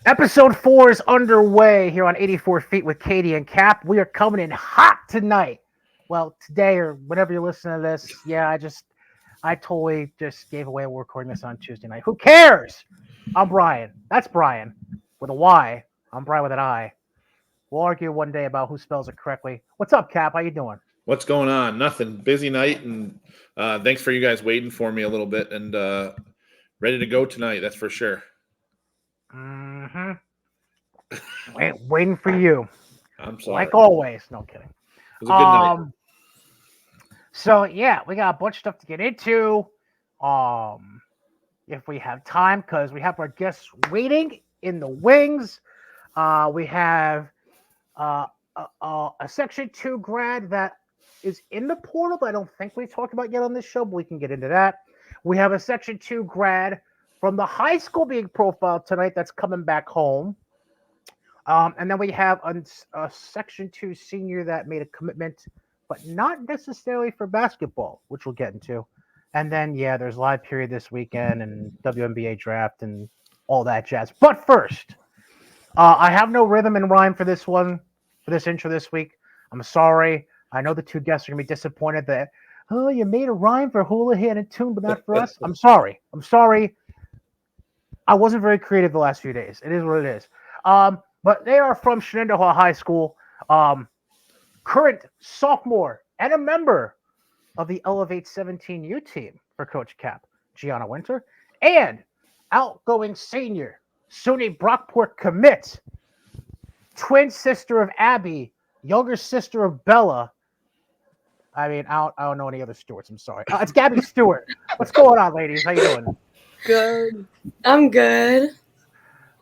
Episode 4 is underway here on 84 Feet with Cady and Cap. We are coming in hot tonight. Well, today or whenever you're listening to this, I totally just gave away we're recording this on Tuesday night. Who cares? I'm Brian. That's Brian with a Y. I'm Brian with an I. We'll argue one day about who spells it correctly. What's up, Cap? How you doing? What's going on? Nothing. Busy night, and thanks for you guys waiting for me a little bit, and ready to go tonight. That's for sure. Mm-hmm. Waiting for you. I'm sorry. Like always. No kidding. It was a good night. So yeah, we got a bunch of stuff to get into. If we have time, because we have our guests waiting in the wings. We have a Section 2 grad that is in the portal that I don't think we talked about yet on this show, but we can get into that. We have a Section 2 grad from the high school being profiled tonight that's coming back home. And then we have a Section 2 senior that made a commitment, but not necessarily for basketball, which we'll get into. And then, yeah, there's live period this weekend and WNBA draft and all that jazz. But first, I have no rhythm and rhyme for this one, for this intro this week. I'm sorry. I know the two guests are going to be disappointed that, oh, you made a rhyme for Houlihan and Tune, but not for us. I'm sorry. I wasn't very creative the last few days. It is what it is. But they are from Shenendehowa High School, current sophomore and a member of the Elevate 17U team for Coach Cap, Gianna Winter, and outgoing senior, SUNY Brockport commit, twin sister of Abby, younger sister of Bella. I mean, I don't know any other Stewarts. I'm sorry. It's Gabby Stuart. What's going on, ladies? How you doing? Good. I'm good.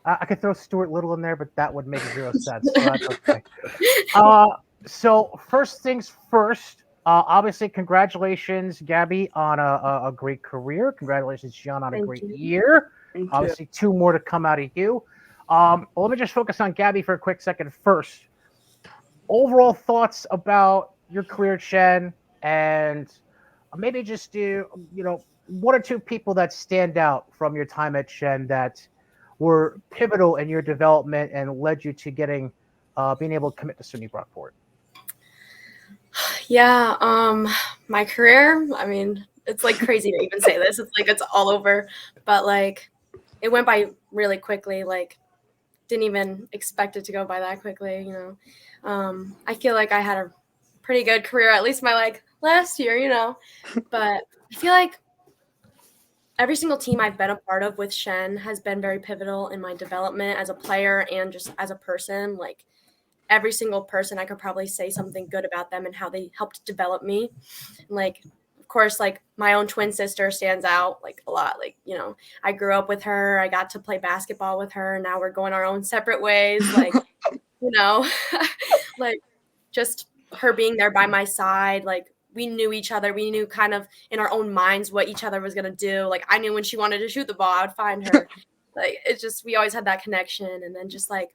I could throw Stuart Little in there, but that would make zero sense. So that's okay. So first things first. Obviously, congratulations, Gabby, on a great career. Congratulations, Gian, on a great year. Obviously, 2 more to come out of you. Well, let me just focus on Gabby for a quick second first. Overall thoughts about your career, Shen, and maybe just do, 1 or 2 people that stand out from your time at Shen that were pivotal in your development and led you to being able to commit to SUNY Brockport. Yeah, my career, I mean, it's like crazy to even say this. It's like it's all over, but like it went by really quickly. Like didn't even expect it to go by that quickly, I feel like I had a pretty good career, at least my last year, but I feel like every single team I've been a part of with Shen has been very pivotal in my development as a player and just as a person. Like every single person, I could probably say something good about them and how they helped develop me. Like, of course, like my own twin sister stands out like a lot. Like, I grew up with her. I got to play basketball with her. Now we're going our own separate ways. Like, like just her being there by my side. Like we knew each other. We knew kind of in our own minds what each other was going to do. Like I knew when she wanted to shoot the ball, I would find her. Like it's just, we always had that connection. And then just like,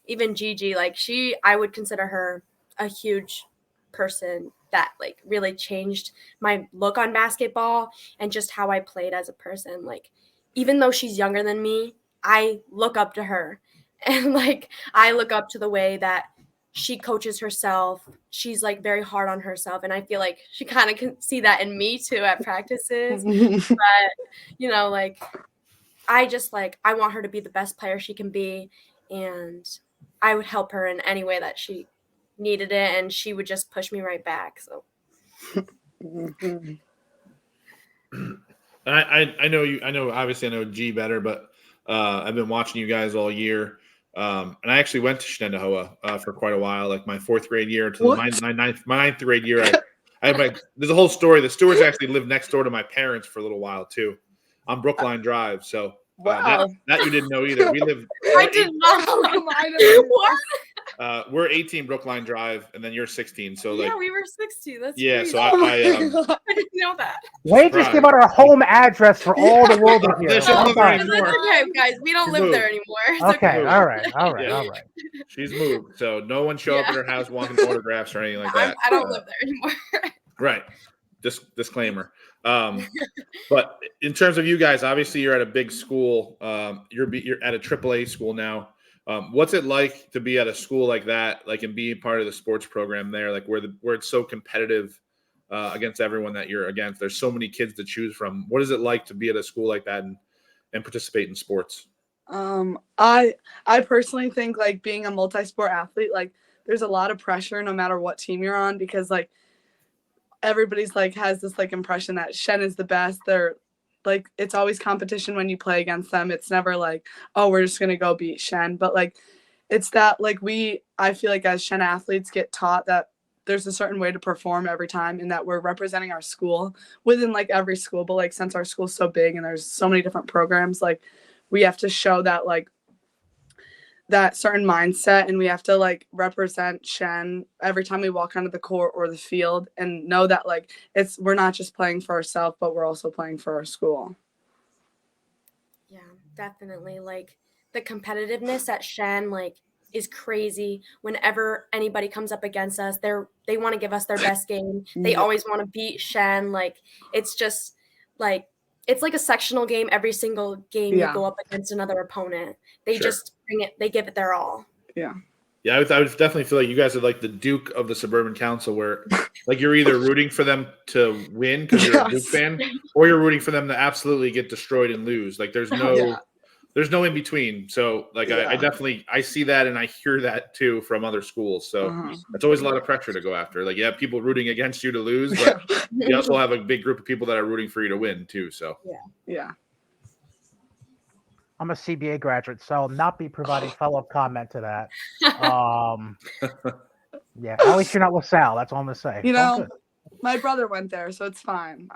even Gigi, like I would consider her a huge person that like really changed my look on basketball and just how I played as a person. Like, even though she's younger than me, I look up to her and like, I look up to the way that she coaches herself. She's like very hard on herself. And I feel like she kind of can see that in me too at practices. But, like, I just I want her to be the best player she can be. And I would help her in any way that she needed it, and she would just push me right back. So, I know you. Obviously, I know G better, but I've been watching you guys all year. And I actually went to Shenendehowa for quite a while, like my 4th grade year to my ninth grade year. I had there's a whole story. The Stewarts actually lived next door to my parents for a little while too, on Brookline Drive. So. Wow. That you didn't know either. We live. I did not know. What? We're 18 Brookline Drive, and then you're 16. So yeah, we were 16. That's yeah. crazy. So I didn't know that. Wait, just give out our home address for all the world to hear. Okay, guys, we don't live there anymore. Okay, all right. She's moved, so no one show up at her house wanting autographs or anything like that. I don't live there anymore. Right. Disclaimer. But in terms of you guys, obviously you're at a big school. You're at a AAA school now. What's it like to be at a school like that, like and being part of the sports program there, like where it's so competitive against everyone that you're against? There's so many kids to choose from. What is it like to be at a school like that and participate in sports? I personally think like being a multi-sport athlete, like there's a lot of pressure no matter what team you're on, because like everybody's like has this like impression that Shen is the best. They're like, it's always competition when you play against them. It's never like, oh, we're just gonna go beat Shen. But like it's that like I feel like as Shen athletes get taught that there's a certain way to perform every time, and that we're representing our school within like every school. But like since our school's so big and there's so many different programs, like we have to show that like that certain mindset, and we have to like represent Shen every time we walk onto the court or the field, and know that like we're not just playing for ourselves, but we're also playing for our school. Yeah, definitely. Like the competitiveness at Shen like is crazy. Whenever anybody comes up against us, they want to give us their best game. They always want to beat Shen. Like it's just like it's like a sectional game every single game you go up against another opponent. They just bring it, they give it their all. Yeah. Yeah, I would definitely feel like you guys are like the Duke of the Suburban Council, where like you're either rooting for them to win because you're a Duke fan, or you're rooting for them to absolutely get destroyed and lose. Like there's no in between. So like I definitely see that, and I hear that too from other schools. So it's always a lot of pressure to go after. Like you have people rooting against you to lose, but you also have a big group of people that are rooting for you to win too. So yeah. I'm a CBA graduate, so I'll not be providing follow-up comment to that. Yeah, at least you're not LaSalle. That's all I'm gonna say. You know, my brother went there, so it's fine.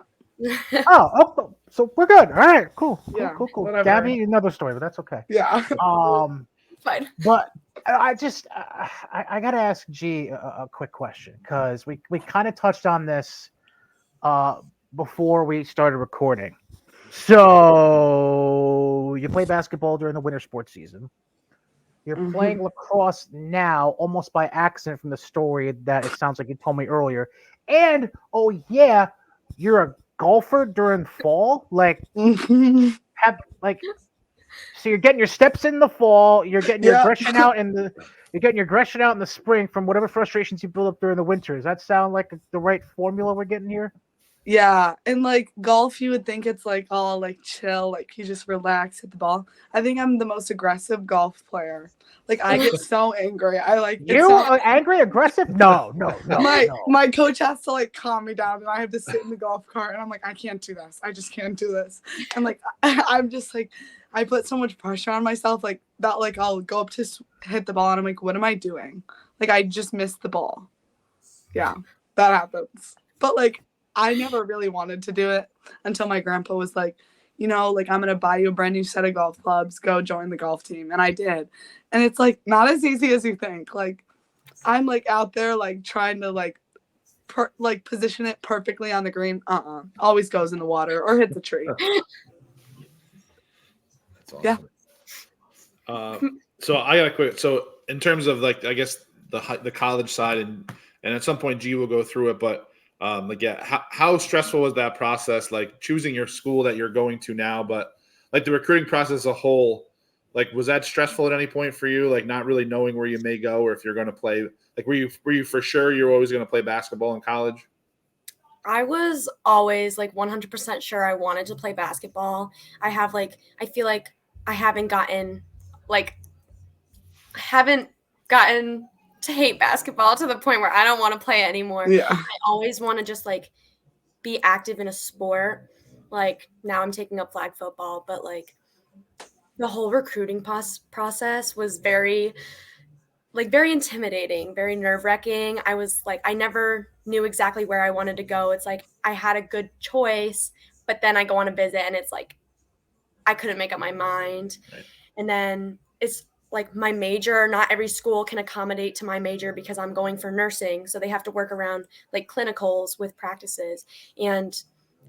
Oh, so we're good. All right, cool. Whatever. Gabby, another story, but that's okay. Yeah. Fine. But I gotta ask G a quick question, because we kind of touched on this before we started recording. So you play basketball during the winter sports season. You're playing lacrosse now, almost by accident from the story that it sounds like you told me earlier. And you're a golfer during fall. Like so you're getting your steps in the fall. You're getting your aggression out in the spring from whatever frustrations you build up during the winter. Does that sound like the right formula we're getting here? Yeah, and like golf, you would think it's like all like chill, like you just relax, hit the ball. I think I'm the most aggressive golf player. Like I get so angry. I like angry, aggressive? No. My coach has to like calm me down, and I have to sit in the golf cart, and I'm like, I can't do this. I just can't do this. And like I'm just like, I put so much pressure on myself, like that. Like I'll go up to hit the ball, and I'm like, what am I doing? Like I just missed the ball. Yeah, that happens. But like, I never really wanted to do it until my grandpa was like, you know, like I'm going to buy you a brand new set of golf clubs, go join the golf team. And I did. And it's like not as easy as you think. Like I'm like out there like trying to like position it perfectly on the green. Always goes in the water or hit the tree. That's awesome. Yeah. So I got to quit. So in terms of like, I guess the college side and at some point G will go through it, but how stressful was that process, like choosing your school that you're going to now, but like the recruiting process as a whole, like was that stressful at any point for you, like not really knowing where you may go or if you're going to play, like were you for sure you're always going to play basketball in college? I was always like 100% sure I wanted to play basketball. I feel like I haven't gotten to hate basketball to the point where I don't want to play it anymore. Yeah. I always want to just like be active in a sport. Like now I'm taking up flag football, but like the whole recruiting process was very intimidating, very nerve-wracking. I was like, I never knew exactly where I wanted to go. It's like I had a good choice, but then I go on a visit and it's like I couldn't make up my mind. Right. And then it's like my major, not every school can accommodate to my major because I'm going for nursing. So they have to work around like clinicals with practices. And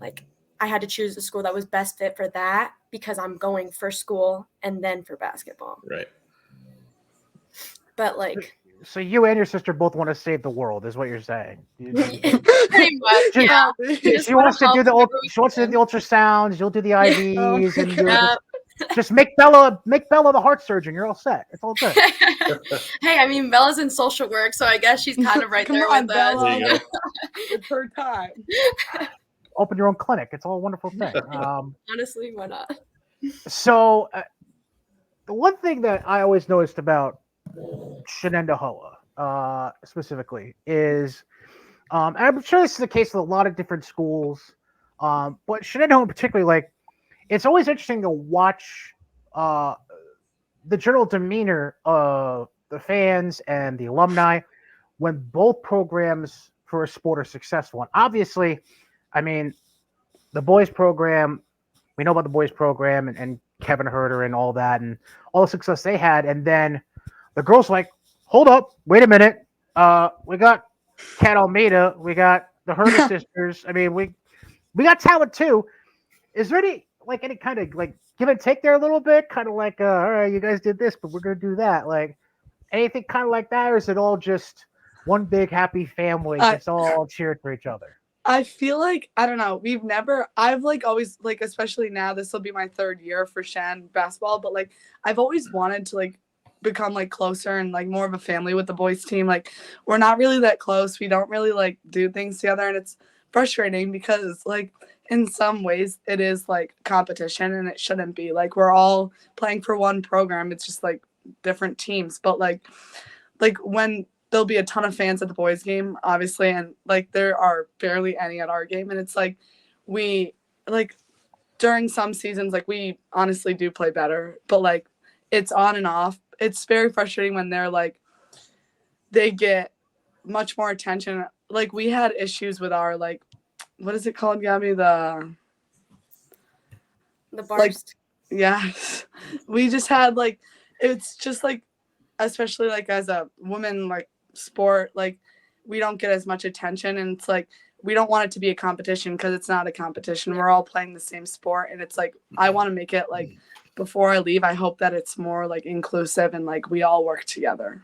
like I had to choose the school that was best fit for that because I'm going for school and then for basketball. Right. But like, So you and your sister both want to save the world, is what you're saying. Pretty much, Just- yeah. She wants to do the ultrasounds. You'll do the IVs, and you'll Yeah. just make Bella the heart surgeon. You're all set. It's all good. Hey, I mean, Bella's in social work, so I guess she's kind of right Come there on, with Bella. us. There you go. It's her time. Open your own clinic. It's all a wonderful thing. Honestly, why not? So the one thing that I always noticed about Shenendehowa, specifically, is, and I'm sure this is the case with a lot of different schools, but Shenendehowa in particular, like, it's always interesting to watch the general demeanor of the fans and the alumni when both programs for a sport are successful. And obviously, I mean, the boys program, we know about the boys program and Kevin Herter and all that and all the success they had. And then the girls like, hold up, wait a minute. We got Kat Almeida, we got the Herter sisters. I mean, we got talent too. Is there any kind of like give and take there a little bit? Kind of like, all right, you guys did this, but we're gonna do that. Like anything kind of like that, or is it all just one big happy family, just all cheering for each other? I feel like, I don't know, I've like always, like, especially now, this will be my 3rd year for Shen basketball, but like I've always wanted to like become like closer and like more of a family with the boys team. Like we're not really that close. We don't really like do things together, and it's frustrating because like in some ways it is like competition and it shouldn't be. Like we're all playing for one program. It's just like different teams. But like when there'll be a ton of fans at the boys game, obviously, and like there are barely any at our game, and it's like we like during some seasons like we honestly do play better, but like it's on and off. It's very frustrating when they're like they get much more attention. Like we had issues with our like, what is it called, Gabby? The The like, barst. yes, we just had like, it's just like, especially like as a woman like sport, like we don't get as much attention, and it's like we don't want it to be a competition because it's not a competition. We're all playing the same sport, and it's like I want to make it like before I leave, I hope that it's more like inclusive and like we all work together.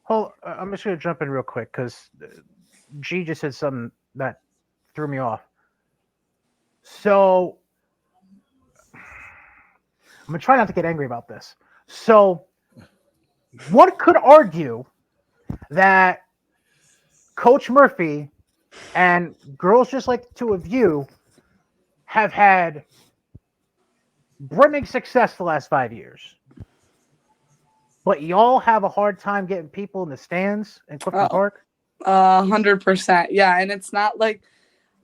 Well, I'm just gonna jump in real quick because G just said something that threw me off. So I'm gonna try not to get angry about this. So one could argue that Coach Murphy and girls just like the two of you have had brimming success the last 5 years. But y'all have a hard time getting people in the stands in Clifton Park? 100%. Yeah, and it's not like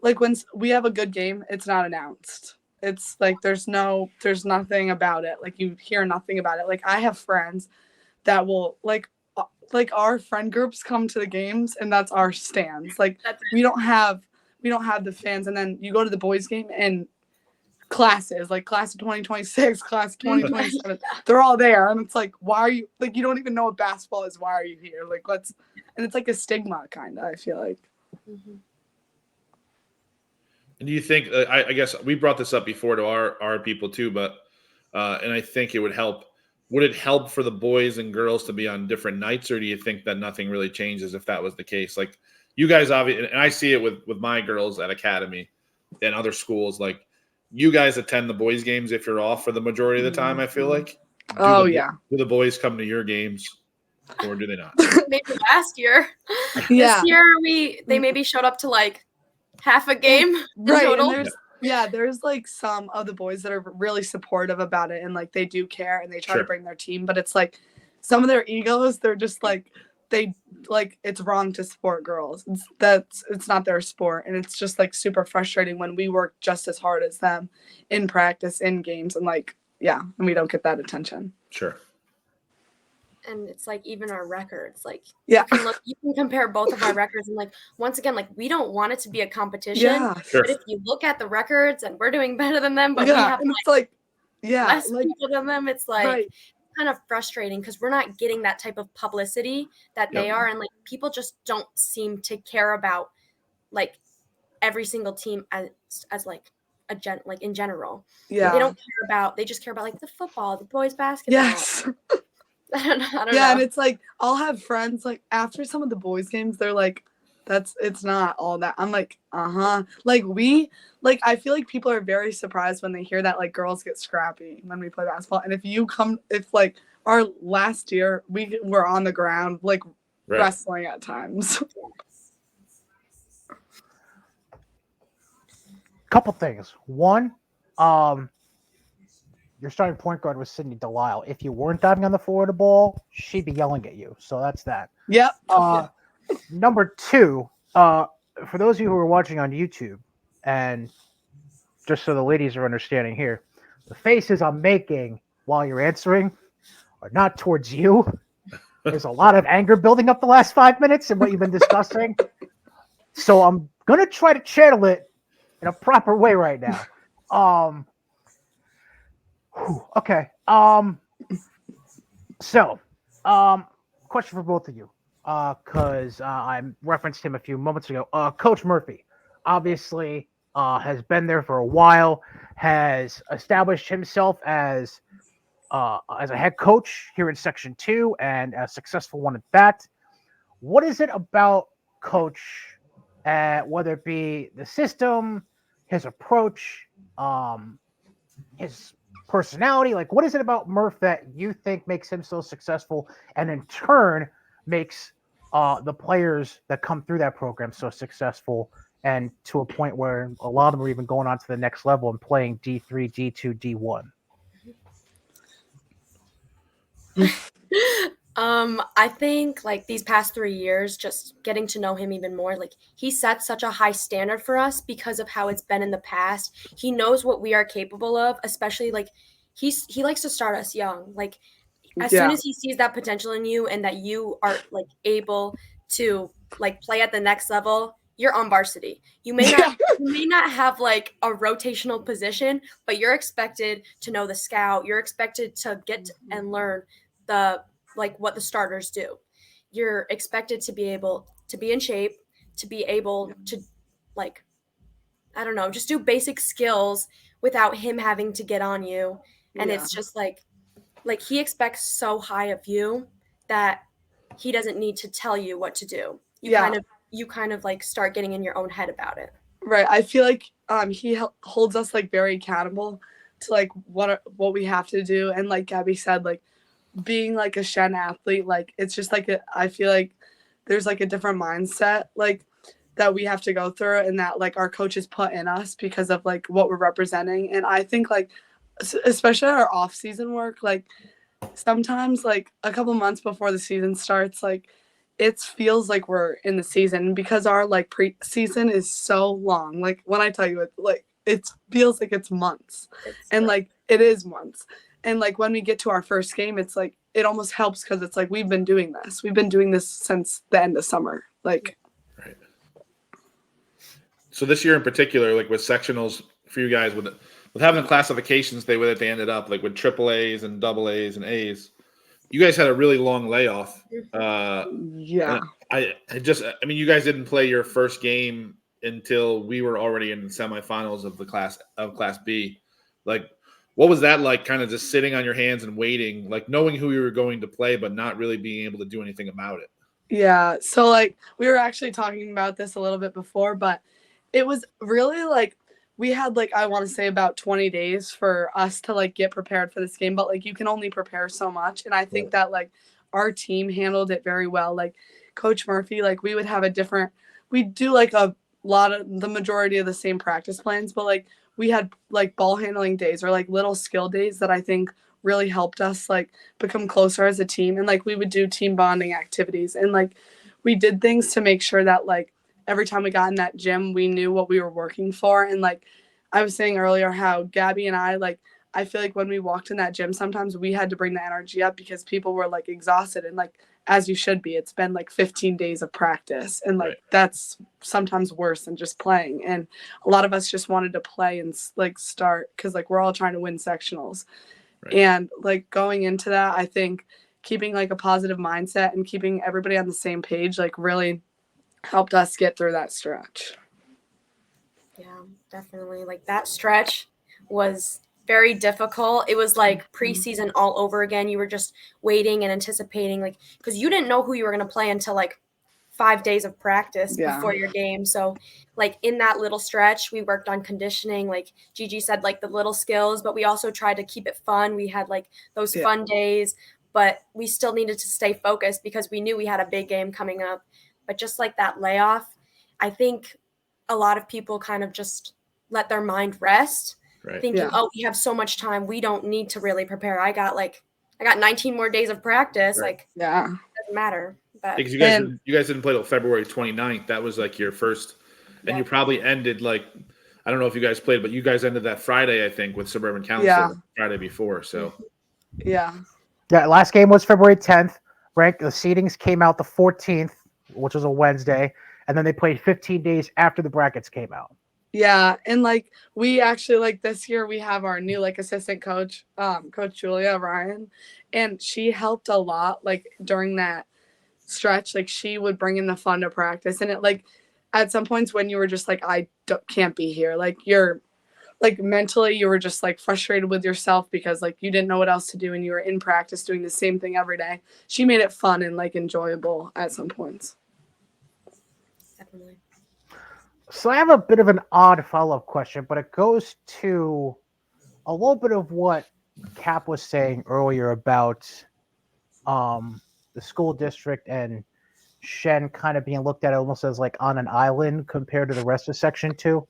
when we have a good game, it's not announced. It's like there's nothing about it. Like you hear nothing about it. Like I have friends that will like our friend groups come to the games and that's our stands. Like we don't have the fans, and then you go to the boys game and classes like class of 2026, class of 2027, they're all there, and it's like, why are you like, you don't even know what basketball is, why are you here? Like and it's like a stigma kind of, I feel like. Mm-hmm. And do you think? I guess we brought this up before to our people too, but and I think it would help. Would it help for the boys and girls to be on different nights, or do you think that nothing really changes if that was the case? Like you guys obviously, and I see it with my girls at Academy and other schools. Like you guys attend the boys' games if you're off for the majority of the time. I feel like. Do the boys come to your games, or do they not? Maybe last year. Yeah. This year they maybe showed up to like half a game right total. And there's like some of the boys that are really supportive about it, and like they do care and they try to bring their team, but it's like some of their egos, they're just like they like it's wrong to support girls. It's not their sport, and it's just like super frustrating when we work just as hard as them in practice, in games, and like and we don't get that attention. Sure. And it's like even our records, like you can compare both of our records, and like once again, like we don't want it to be a competition, but if you look at the records and we're doing better than them, but we have and it's like less people than them, it's like kind of frustrating because we're not getting that type of publicity that they are, and like people just don't seem to care about like every single team as like like in general. They don't care about, they just care about like the football, the boys basketball. I don't know. And it's like I'll have friends like after some of the boys games, they're like, it's not all that. I'm like, like I feel like people are very surprised when they hear that like girls get scrappy when we play basketball. And if like our last year we were on the ground like wrestling at times. Couple things. One, your starting point guard was Sydney Delisle. If you weren't diving on the floor of the ball, she'd be yelling at you. So that's that. Yep. Number two, for those of you who are watching on YouTube, and just so the ladies are understanding here, the faces I'm making while you're answering are not towards you. There's a lot of anger building up the last 5 minutes and what you've been discussing. So I'm going to try to channel it in a proper way right now. Okay. So, question for both of you, because I referenced him a few moments ago. Coach Murphy, obviously, has been there for a while, has established himself as a head coach here in Section 2 and a successful one at that. What is it about Coach, whether it be the system, his approach, his personality, like what is it about Murph that you think makes him so successful and in turn makes the players that come through that program so successful and to a point where a lot of them are even going on to the next level and playing D3, D2, D1? I think like these past 3 years, just getting to know him even more, like he set such a high standard for us because of how it's been in the past. He knows what we are capable of, especially like he likes to start us young. Like as soon as he sees that potential in you and that you are like able to like play at the next level, you're on varsity. You may not have like a rotational position, but you're expected to know the scout. You're expected to get and learn like what the starters do. You're expected to be able to be in shape, to be able to like, I don't know, just do basic skills without him having to get on you. And it's just like he expects so high of you that he doesn't need to tell you what to do. You kind of like start getting in your own head about it. Right. I feel like he holds us like very accountable to like what we have to do. And like Gabby said, like being like a Shen athlete, like it's just like I feel like there's like a different mindset like that we have to go through and that like our coaches put in us because of like what we're representing. And I think like especially our off-season work, like sometimes like a couple months before the season starts, like it feels like we're in the season because our like pre-season is so long. Like when I tell you it feels like it's months and like it is months. And like when we get to our first game, it's like it almost helps because it's like we've been doing this since the end of summer. Like, right. So this year in particular, like with sectionals for you guys, with having the classifications they ended up like with triple A's and double A's and A's, you guys had a really long layoff. I mean, you guys didn't play your first game until we were already in the semifinals of Class B. Like, what was that like, kind of just sitting on your hands and waiting, like knowing who you were going to play, but not really being able to do anything about it? Yeah. So like we were actually talking about this a little bit before, but it was really like we had like, I want to say about 20 days for us to like get prepared for this game, but like you can only prepare so much. And I think that like our team handled it very well. Like Coach Murphy, like we do like a lot of the majority of the same practice plans, but like we had like ball handling days or like little skill days that I think really helped us like become closer as a team. And like we would do team bonding activities and like we did things to make sure that like every time we got in that gym, we knew what we were working for. And like I was saying earlier, how Gabby and I feel like when we walked in that gym, sometimes we had to bring the energy up because people were like exhausted and like, as you should be, it's been like 15 days of practice. And like, that's sometimes worse than just playing. And a lot of us just wanted to play and like start because like we're all trying to win sectionals. Right. And like going into that, I think keeping like a positive mindset and keeping everybody on the same page, like really helped us get through that stretch. Yeah, definitely. Like that stretch was very difficult. It was like preseason all over again. You were just waiting and anticipating, like, because you didn't know who you were going to play until like 5 days of practice before your game. So like in that little stretch, we worked on conditioning, like Gigi said, like the little skills, but we also tried to keep it fun. We had like those fun days, but we still needed to stay focused because we knew we had a big game coming up. But just like that layoff, I think a lot of people kind of just let their mind rest, thinking, oh, we have so much time. We don't need to really prepare. I got 19 more days of practice. Like, it doesn't matter. But because you guys didn't play till February 29th. That was like your first, and you probably ended like, I don't know if you guys played, but you guys ended that Friday, I think, with Suburban Council Friday before. So last game was February 10th. Right, the seedings came out the 14th, which was a Wednesday, and then they played 15 days after the brackets came out. Yeah, and like we actually like this year we have our new like assistant coach, Coach Julia Ryan, and she helped a lot like during that stretch. Like she would bring in the fun to practice, and it like at some points when you were just like can't be here, like you're like mentally you were just like frustrated with yourself because like you didn't know what else to do and you were in practice doing the same thing every day. She made it fun and like enjoyable at some points. Definitely. So I have a bit of an odd follow-up question, but it goes to a little bit of what Cap was saying earlier about the school district and Shen kind of being looked at almost as like on an island compared to the rest of Section 2.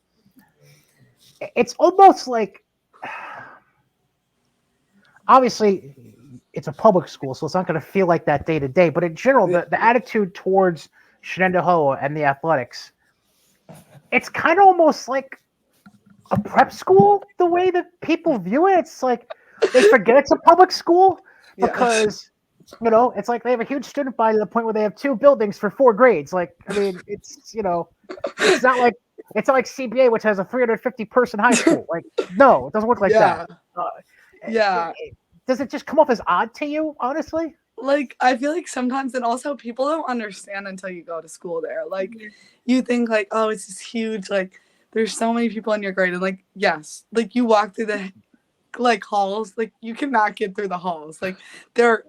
It's almost like, obviously, it's a public school, so it's not going to feel like that day to day. But in general, the attitude towards Shenendehowa and the athletics, it's kind of almost like a prep school, the way that people view it. It's like they forget it's a public school because, it's like they have a huge student body to the point where they have 2 buildings for 4 grades. Like, I mean, it's not like CBA, which has a 350-person high school. Like, no, it doesn't work like that. Does it just come off as odd to you, honestly? Like, I feel like sometimes, and also people don't understand until you go to school there. Like, you think like, oh, it's this huge, like, there's so many people in your grade. And like, yes, like you walk through the like halls, like you cannot get through the halls. Like they're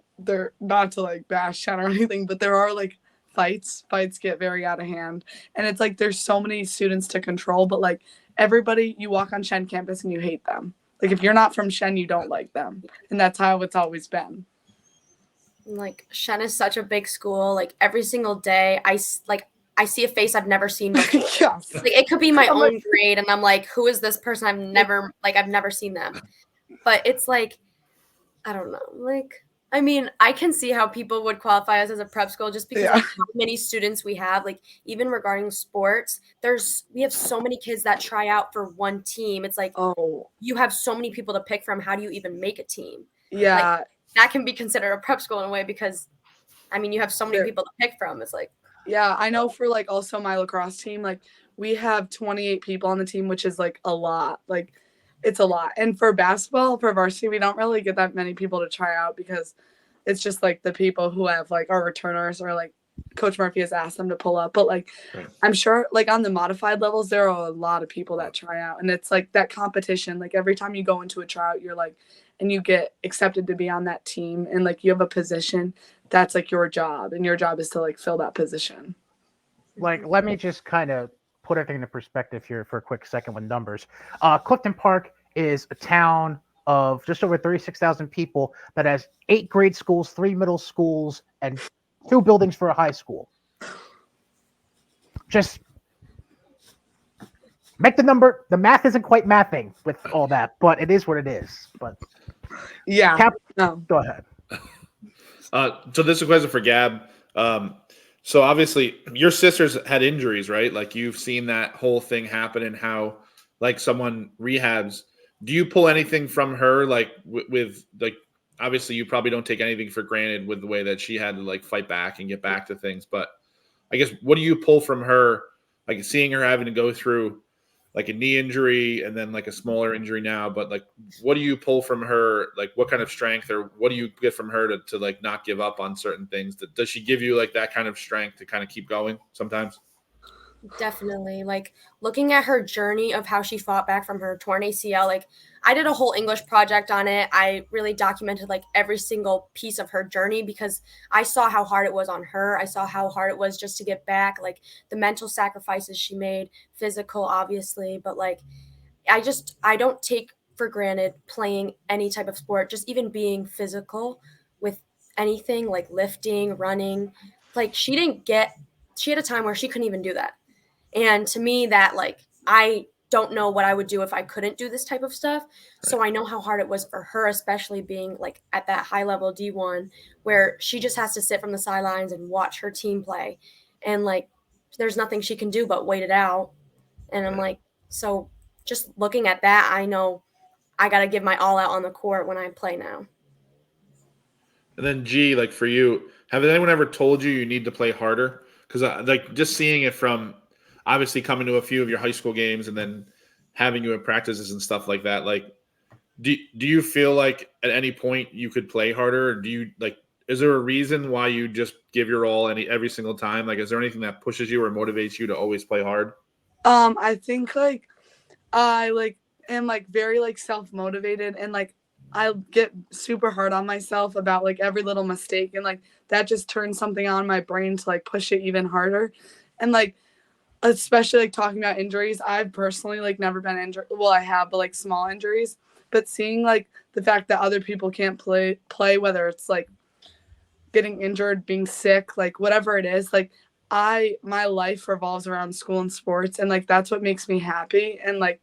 not to like bash Shen or anything, but there are like fights get very out of hand. And it's like, there's so many students to control, but like everybody, you walk on Shen campus and you hate them. Like if you're not from Shen, you don't like them. And that's how it's always been. Like Shen is such a big school. Like every single day I see a face I've never seen before. Like it could be my own grade and I'm like, who is this person? I've never seen them. But it's like, I don't know. Like, I mean, I can see how people would qualify us as a prep school just because of how many students we have. Like even regarding sports, we have so many kids that try out for one team. It's like, you have so many people to pick from. How do you even make a team? Yeah. Like, that can be considered a prep school in a way because, I mean, you have so many people to pick from. It's like. Yeah, I know for like also my lacrosse team, like we have 28 people on the team, which is like a lot. Like it's a lot. And for basketball, for varsity, we don't really get that many people to try out because it's just like the people who have like our returners or like Coach Murphy has asked them to pull up. But like I'm sure like on the modified levels, there are a lot of people that try out. And it's like that competition. Like every time you go into a tryout, you're like, and you get accepted to be on that team and like you have a position, that's like your job. And your job is to like fill that position. Like, let me just kind of put everything into perspective here for a quick second with numbers. Clifton Park is a town of just over 36,000 people that has 8 grade schools, 3 middle schools, and 2 buildings for a high school. Just make the math isn't quite mathing with all that, but it is what it is. But Cap, go ahead. So this is a question for Gab. So obviously your sisters had injuries, right? Like you've seen that whole thing happen and how like someone rehabs. Do you pull anything from her? Like with like, obviously you probably don't take anything for granted with the way that she had to like fight back and get back to things. But I guess, what do you pull from her? Like seeing her having to go through like a knee injury and then like a smaller injury now, but like, what do you pull from her? Like what kind of strength or what do you get from her to like not give up on certain things? Does she give you like that kind of strength to kind of keep going sometimes? Definitely. Like looking at her journey of how she fought back from her torn ACL, like I did a whole English project on it. I really documented like every single piece of her journey because I saw how hard it was on her. I saw how hard it was just to get back, like the mental sacrifices she made, physical obviously, but like I don't take for granted playing any type of sport, just even being physical with anything like lifting, running. Like she had a time where she couldn't even do that. And to me, that like, I don't know what I would do if I couldn't do this type of stuff. Right. So I know how hard it was for her, especially being like at that high level D1 where she just has to sit from the sidelines and watch her team play. And like, there's nothing she can do but wait it out. And I'm Right. like, so just looking at that, I know I got to give my all out on the court when I play now. And then G, like for you, have anyone ever told you you need to play harder? Because like just seeing it from obviously coming to a few of your high school games and then having you at practices and stuff like that. Like, do you feel like at any point you could play harder? Or do you like? Is there a reason why you just give your all every single time? Like, is there anything that pushes you or motivates you to always play hard? I think like I like am like very like self-motivated, and like I get super hard on myself about like every little mistake, and like that just turns something on my brain to like push it even harder. And like especially like talking about injuries, I've personally like never been injured. Well, I have, but like small injuries. But seeing like the fact that other people can't play, whether it's like getting injured, being sick, like whatever it is, like my life revolves around school and sports, and like that's what makes me happy, and like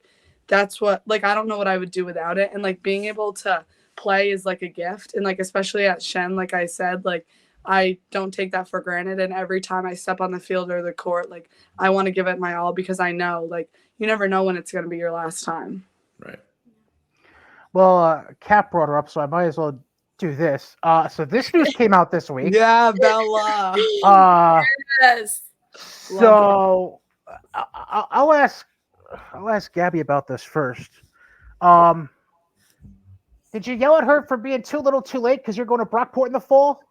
that's what, like I don't know what I would do without it. And like being able to play is like a gift, and like especially at Shen, like I said, like I don't take that for granted, and every time I step on the field or the court, like I want to give it my all because I know like you never know when it's going to be your last time. Right. Well, Cap brought her up, so I might as well do this. So this news came out this week. Yeah, Bella. Yes. So I'll ask Gabby about this first. Did you yell at her for being too little, too late because you're going to Brockport in the fall?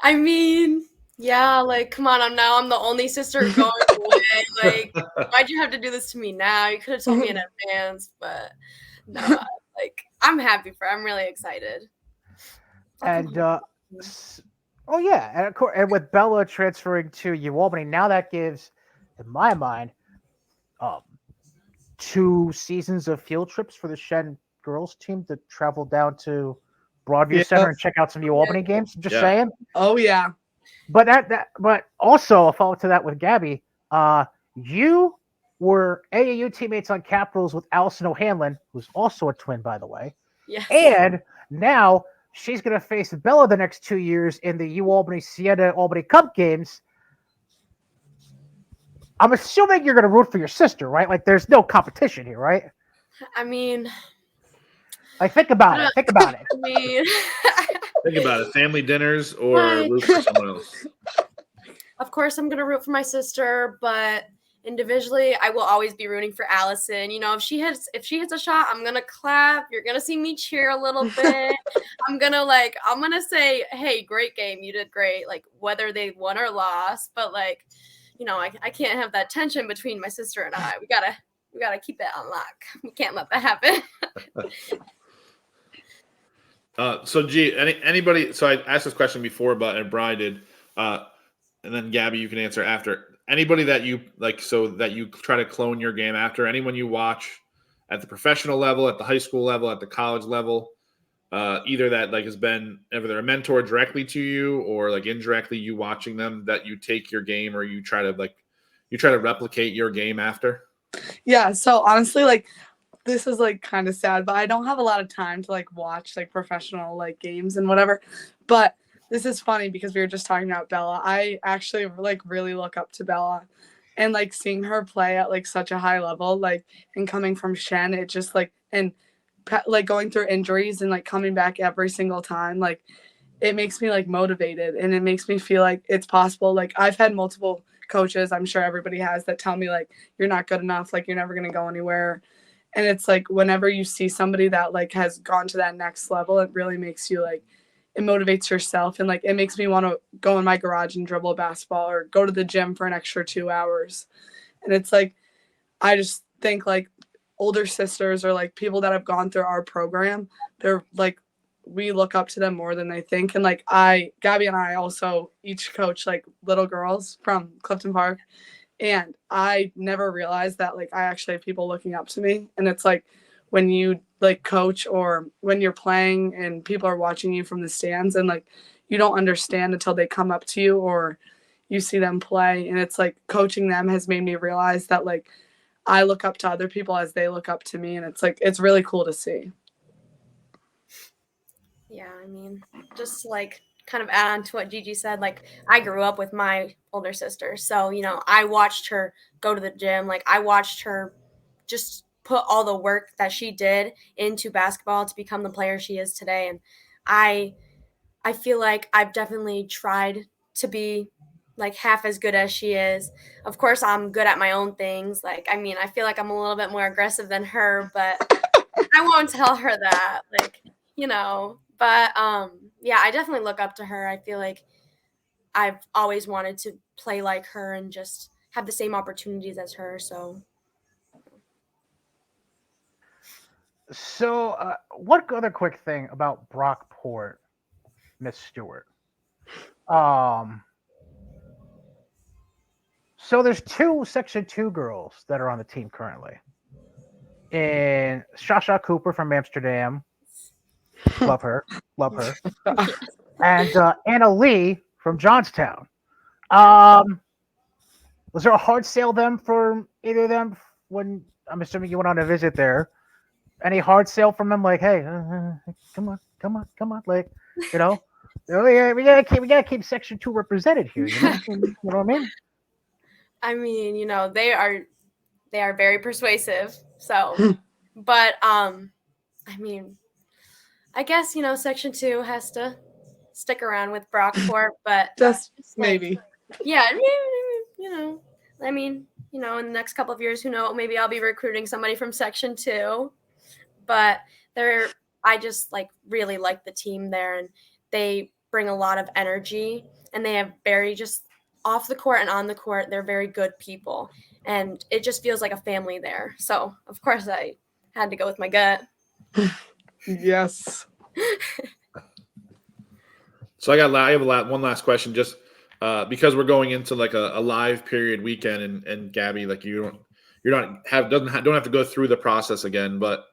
I mean, yeah, like come on, I'm the only sister going away. Like, why'd you have to do this to me now? You could have told me in advance, but no, like I'm happy for her. I'm really excited. And oh yeah, and of course, and with Bella transferring to UAlbany, now that gives, in my mind, 2 seasons of field trips for the Shen girls team to travel down to Broadview Center and check out some UAlbany games. Just saying. Oh yeah. But but also a follow to that with Gabby. You were AAU teammates on Capitals with Allison O'Hanlon, who's also a twin, by the way. Yes. And now she's going to face Bella the next 2 years in the UAlbany Siena Albany Cup games. I'm assuming you're going to root for your sister, right? Like, there's no competition here, right? I mean, like, think about it. Think about it. I mean, Think about it. Family dinners or root for someone else. Of course, I'm going to root for my sister, but individually, I will always be rooting for Allison. You know, if she hits a shot, I'm going to clap. You're going to see me cheer a little bit. I'm going to say, hey, great game. You did great. Like, whether they won or lost, but like, you know, I can't have that tension between my sister and I. We gotta keep it on lock. We can't let that happen. So G, anybody? So I asked this question before, and Brian did, and then Gabby, you can answer after. Anybody that you like, so that you try to clone your game after? Anyone you watch at the professional level, at the high school level, at the college level, either that like has been either they're a mentor directly to you or like indirectly you watching them, that you take your game or you try to replicate your game after? Yeah. So honestly, like this is like kind of sad, but I don't have a lot of time to like watch like professional like games and whatever. But this is funny because we were just talking about Bella. I actually like really look up to Bella, and like seeing her play at like such a high level, like and coming from Shen, it just like and like going through injuries and like coming back every single time, like it makes me like motivated, and it makes me feel like it's possible. Like I've had multiple coaches, I'm sure everybody has, that tell me like you're not good enough, like you're never going to go anywhere. And it's like whenever you see somebody that like has gone to that next level, it really makes you like it motivates yourself, and like it makes me want to go in my garage and dribble a basketball or go to the gym for an extra 2 hours. And it's like I just think like older sisters or like people that have gone through our program, they're like we look up to them more than they think. And like Gabby and I also each coach like little girls from Clifton Park. And I never realized that like I actually have people looking up to me. And it's like when you like coach or when you're playing and people are watching you from the stands and like you don't understand until they come up to you or you see them play. And it's like coaching them has made me realize that like I look up to other people as they look up to me. And it's like it's really cool to see. Yeah, I mean, just like kind of add on to what Gigi said, like I grew up with my older sister. So, I watched her go to the gym. Like I watched her just put all the work that she did into basketball to become the player she is today. And I feel like I've definitely tried to be like half as good as she is. Of course, I'm good at my own things. Like, I mean, I feel like I'm a little bit more aggressive than her, but I won't tell her that. Like, but yeah, I definitely look up to her. I feel like I've always wanted to play like her and just have the same opportunities as her. So What other quick thing about Brockport, Miss Stewart? Um, so there's two Section 2 girls that are on the team currently. And Shasha Cooper from Amsterdam, love her, and Anna Lee from Johnstown. Was there a hard sale them for either of them when I'm assuming you went on a visit there? Any hard sale from them? Like, hey, come on, like, we gotta keep Section 2 represented here. You know what I mean? I mean, they are very persuasive. So, but I mean, I guess Section 2 has to stick around with Brockport, but Just like, maybe. yeah, I mean, in the next couple of years, who knows? Maybe I'll be recruiting somebody from Section 2. But I just like really like the team there, and they bring a lot of energy, and they have very just off the court and on the court, they're very good people, and it just feels like a family there. So of course I had to go with my gut. Yes. So I have one last question, just because we're going into like a live period weekend, and Gabby, like don't have to go through the process again, but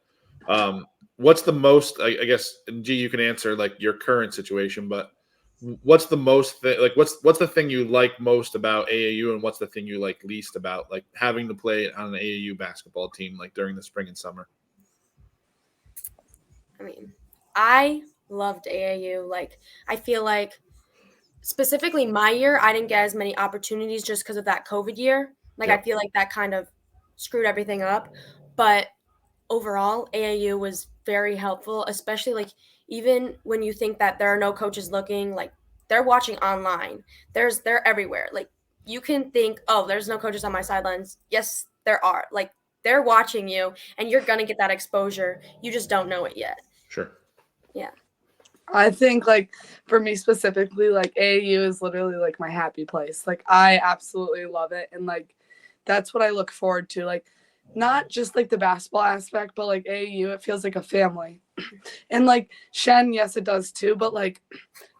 what's the most? I guess, and G, you can answer like your current situation, but what's the most what's the thing you like most about AAU, and what's the thing you like least about like having to play on an AAU basketball team like during the spring and summer? I mean, I loved AAU. Like, I feel like specifically my year, I didn't get as many opportunities just because of that COVID year. Like, Yep. I feel like that kind of screwed everything up. But overall, AAU was very helpful, especially like even when you think that there are no coaches looking, like they're watching online. They're everywhere. Like you can think, oh, there's no coaches on my sidelines. Yes, there are. Like they're watching you, and you're gonna get that exposure. You just don't know it yet. Sure. Yeah. I think like for me specifically, like AAU is literally like my happy place. Like I absolutely love it. And like that's what I look forward to. Like not just like the basketball aspect, but like AAU, it feels like a family. And like Shen, yes, it does too. But like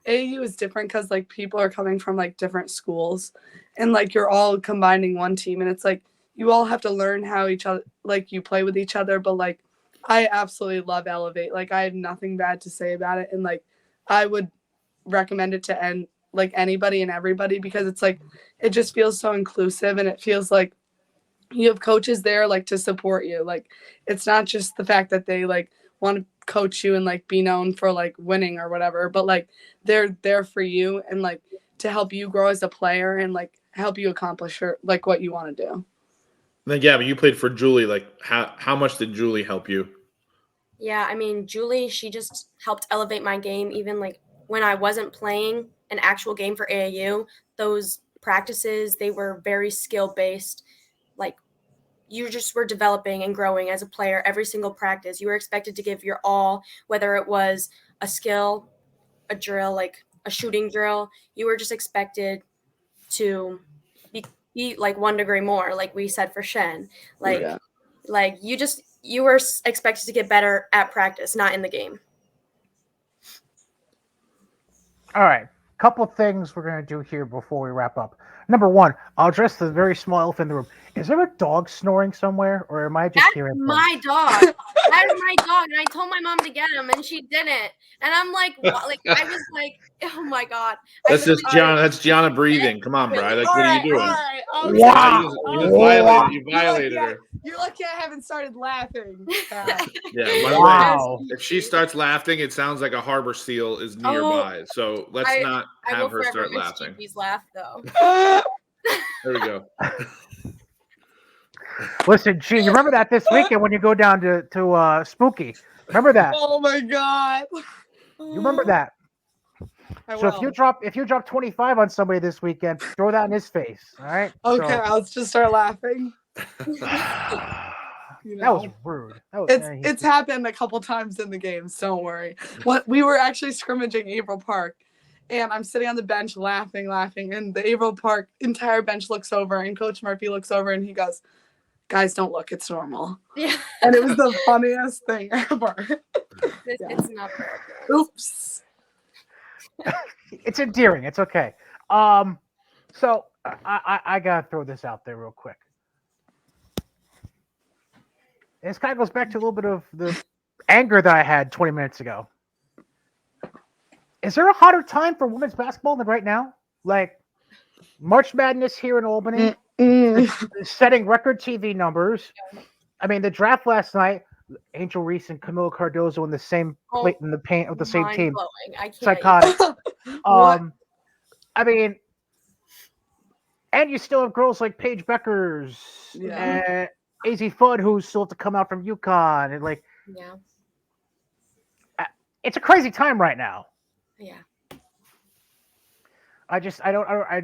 AAU is different because like people are coming from like different schools and like you're all combining one team. And it's like you all have to learn how each other, like you play with each other. But like I absolutely love Elevate. Like I have nothing bad to say about it. And like I would recommend it to like anybody and everybody because it's like it just feels so inclusive and it feels like you have coaches there like to support you. Like it's not just the fact that they like want to coach you and like be known for like winning or whatever, but like they're there for you and like to help you grow as a player and like help you accomplish like what you want to do. And then Gabby, you played for Julie. Like how much did Julie help you? Yeah, I mean, Julie, she just helped elevate my game. Even like when I wasn't playing an actual game for AAU, those practices, they were very skill based. Like you just were developing and growing as a player every single practice. You were expected to give your all, whether it was a skill a drill, like a shooting drill, you were just expected to be like 1 degree more, like we said for Shen. Like you were expected to get better at practice, not in the game. All right. Couple things we're going to do here before we wrap up. Number one, I'll address the very small elephant in the room. Is there a dog snoring somewhere, or am I just That's hearing my dog. That is my dog, and I told my mom to get him, and she didn't. And I'm like, what? Like I was like, oh my god. That's just Gianna. That's Gianna breathing. Come on, bro. Like, what are you doing? Wow. You violated her. You're lucky I haven't started laughing. Yeah. By the Wow. way, if she starts laughing, it sounds like a harbor seal is nearby. So let's not have her start laughing. Please laugh though. There we go. Listen, G, you remember that this weekend when you go down to Spooky? Remember that? Oh my god. You remember that? So if you drop 25 on somebody this weekend, throw that in his face. All right? Okay, So, I'll just start laughing. that was rude. It's happened a couple times in the games. Don't worry. We were actually scrimmaging Averill Park, and I'm sitting on the bench laughing, and the Averill Park entire bench looks over, and Coach Murphy looks over, and he goes, "Guys, don't look. It's normal." Yeah. And it was the funniest thing ever. It's not fair. Oops. It's endearing. It's okay. So I gotta throw this out there real quick. This kind of goes back to a little bit of the anger that I had 20 minutes ago. Is there a hotter time for women's basketball than right now? Like March Madness here in Albany, setting record TV numbers. I mean, the draft last night, Angel Reese and Camila Cardozo in the same plate in the paint of the same team. I can't. Psychotic. I mean, and you still have girls like Paige Beckers and AZ Fudd who still have to come out from UConn, and like, it's a crazy time right now. Yeah. I don't know. I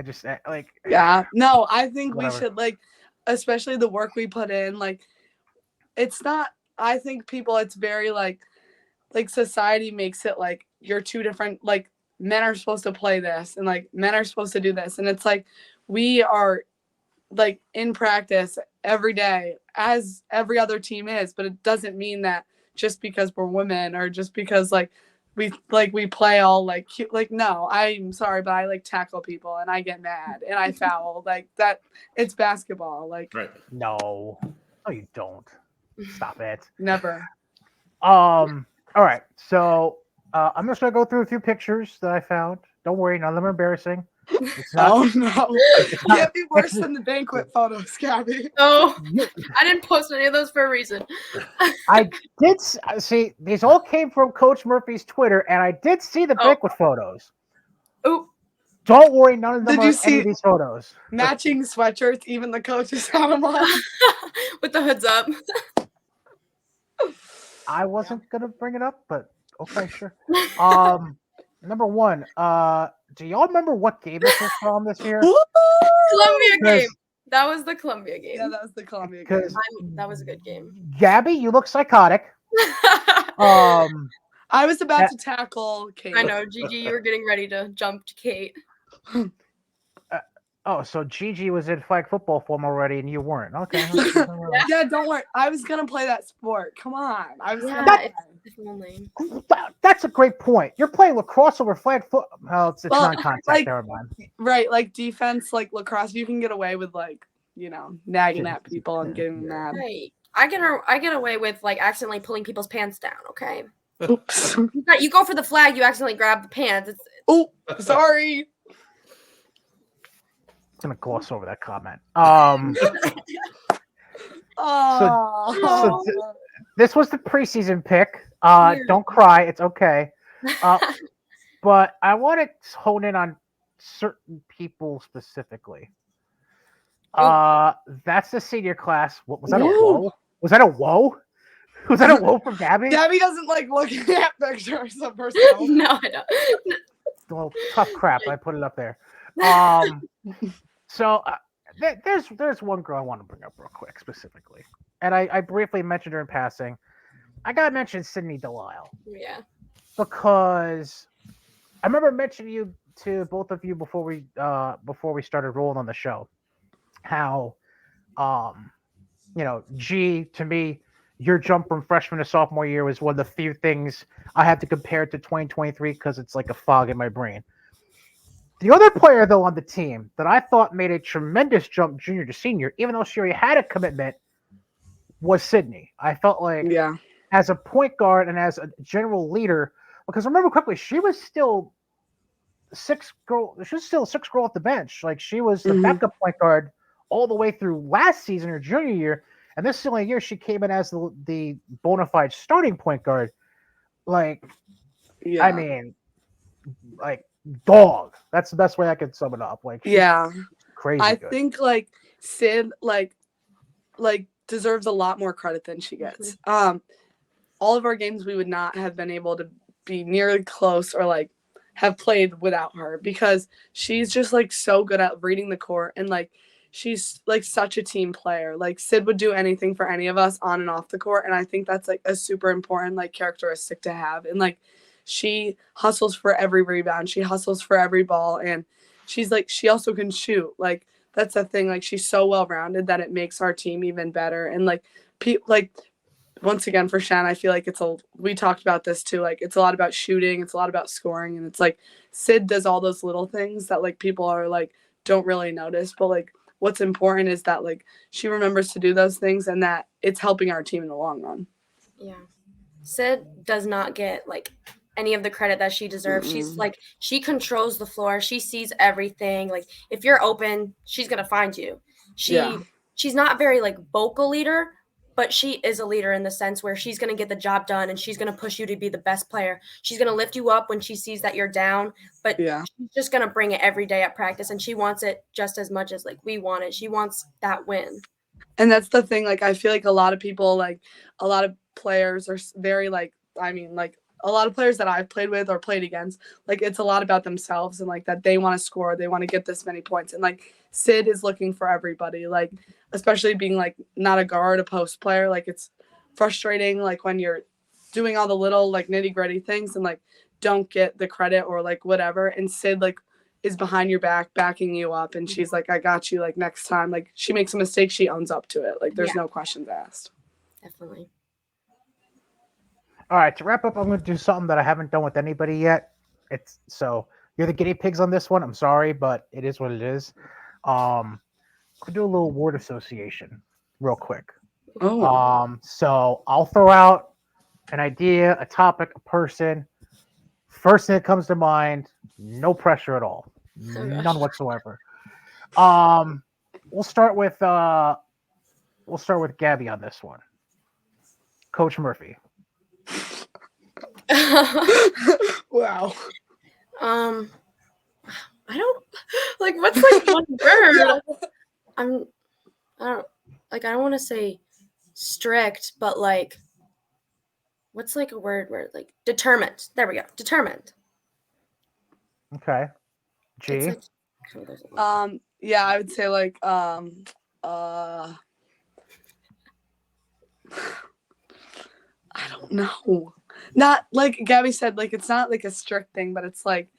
just like. Yeah. No, I think whatever. we should, like, especially the work we put in. Like, it's not. I think people. It's very like society makes it like you're two different. Like, men are supposed to play this, and like men are supposed to do this, and it's like we are like in practice every day as every other team is, but it doesn't mean that just because we're women or just because like we play all like cute. Like, no, I'm sorry, but I like tackle people and I get mad and I foul. Like that, it's basketball. Like, right. No, you don't. Stop it. Never. All right. So I'm just gonna go through a few pictures that I found. Don't worry, none of them are embarrassing. It's not, oh no! It can't be worse than the banquet photos, Gabby. Oh, I didn't post any of those for a reason. I did see these all came from Coach Murphy's Twitter, and I did see the banquet photos. Oh, don't worry, none of them Did are you see any of these photos. Matching sweatshirts, even the coaches had them on. With the hoods up. I wasn't gonna bring it up, but okay, sure. Number one, do y'all remember what game this was from this year? Columbia game. That was the Columbia game. Yeah, that was the Columbia game. That was a good game. Gabby, you look psychotic. I was about to tackle Kate. I know, Gigi, you were getting ready to jump to Kate. So Gigi was in flag football form already, and you weren't. Okay. Yeah, don't worry. I was gonna play that sport. Come on. I was. Only. That's a great point. You're playing lacrosse over flag foot. Well, it's non-contact. Like, never mind. Right, like defense, like lacrosse, you can get away with like nagging at people and getting mad. Right. I get away with like accidentally pulling people's pants down. Okay. Oops. You go for the flag, you accidentally grab the pants. Oh, sorry. I'm gonna gloss over that comment. This was the preseason pick. Don't cry, it's okay. But I want to hone in on certain people specifically. That's the senior class. What was that? A whoa? Was that a whoa? Was that a whoa from Gabby? Gabby doesn't like looking at pictures of herself. No, I don't. Well, tough crap. I put it up there. So there's one girl I want to bring up real quick specifically, and I briefly mentioned her in passing. I gotta mention Sydney Delisle. Yeah. because I remember mentioning you to both of you before we started rolling on the show, how G, to me, your jump from freshman to sophomore year was one of the few things I had to compare to 2023 because it's like a fog in my brain. The other player, though, on the team that I thought made a tremendous jump junior to senior, even though she already had a commitment, was Sydney. I felt like Yeah. as a point guard and as a general leader, because remember quickly, she was still sixth girl. She was still a sixth girl off the bench. Like she was the backup point guard all the way through last season, her junior year, and this is the only year she came in as the bona fide starting point guard. Like, Yeah. I mean, like dog. That's the best way I could sum it up. Like, Yeah. crazy I good. think like Sid like deserves a lot more credit than she gets. All of our games we would not have been able to be nearly close or like have played without her because she's just like so good at reading the court and like she's like such a team player. Like Sid would do anything for any of us on and off the court, and I think that's like a super important like characteristic to have. And like she hustles for every rebound, she hustles for every ball, and she's like she also can shoot. Like that's the thing. Like she's so well rounded that it makes our team even better. And like once again for Shen, I feel like we talked about this too. Like it's a lot about shooting, it's a lot about scoring, and it's like Sid does all those little things that like people are like don't really notice, but like what's important is that like she remembers to do those things and that it's helping our team in the long run. Yeah. Sid does not get like any of the credit that she deserves. She's like she controls the floor. She sees everything. Like if you're open, she's gonna find you. She's not very like vocal leader, but she is a leader in the sense where she's gonna get the job done and she's gonna push you to be the best player. She's gonna lift you up when she sees that you're down, but she's just gonna bring it every day at practice, and she wants it just as much as like we want it. She wants that win. And that's the thing. Like I feel like a lot of people, like a lot of players are very like a lot of players that I've played with or played against, like it's a lot about themselves and like that they want to score, they want to get this many points. And like Sid is looking for everybody, like especially being like not a guard, a post player. Like it's frustrating like when you're doing all the little like nitty gritty things and like don't get the credit or like whatever. And Sid like is behind your back, backing you up. And she's like, I got you. Like next time, like she makes a mistake, she owns up to it. Like there's no questions asked. Definitely. All right, to wrap up, I'm going to do something that I haven't done with anybody yet. So you're the guinea pigs on this one. I'm sorry, but it is what it is. Could do a little word association real quick. So I'll throw out an idea, a topic, a person. First thing that comes to mind, no pressure at all. None whatsoever. We'll start with Gabby on this one. Coach Murphy. Wow. I don't like what's like one word. I don't want to say strict, but like what's like a word where like determined. There we go. Determined. Okay. G. Yeah, I would say like I don't know. Not like Gabby said, like it's not like a strict thing, but it's like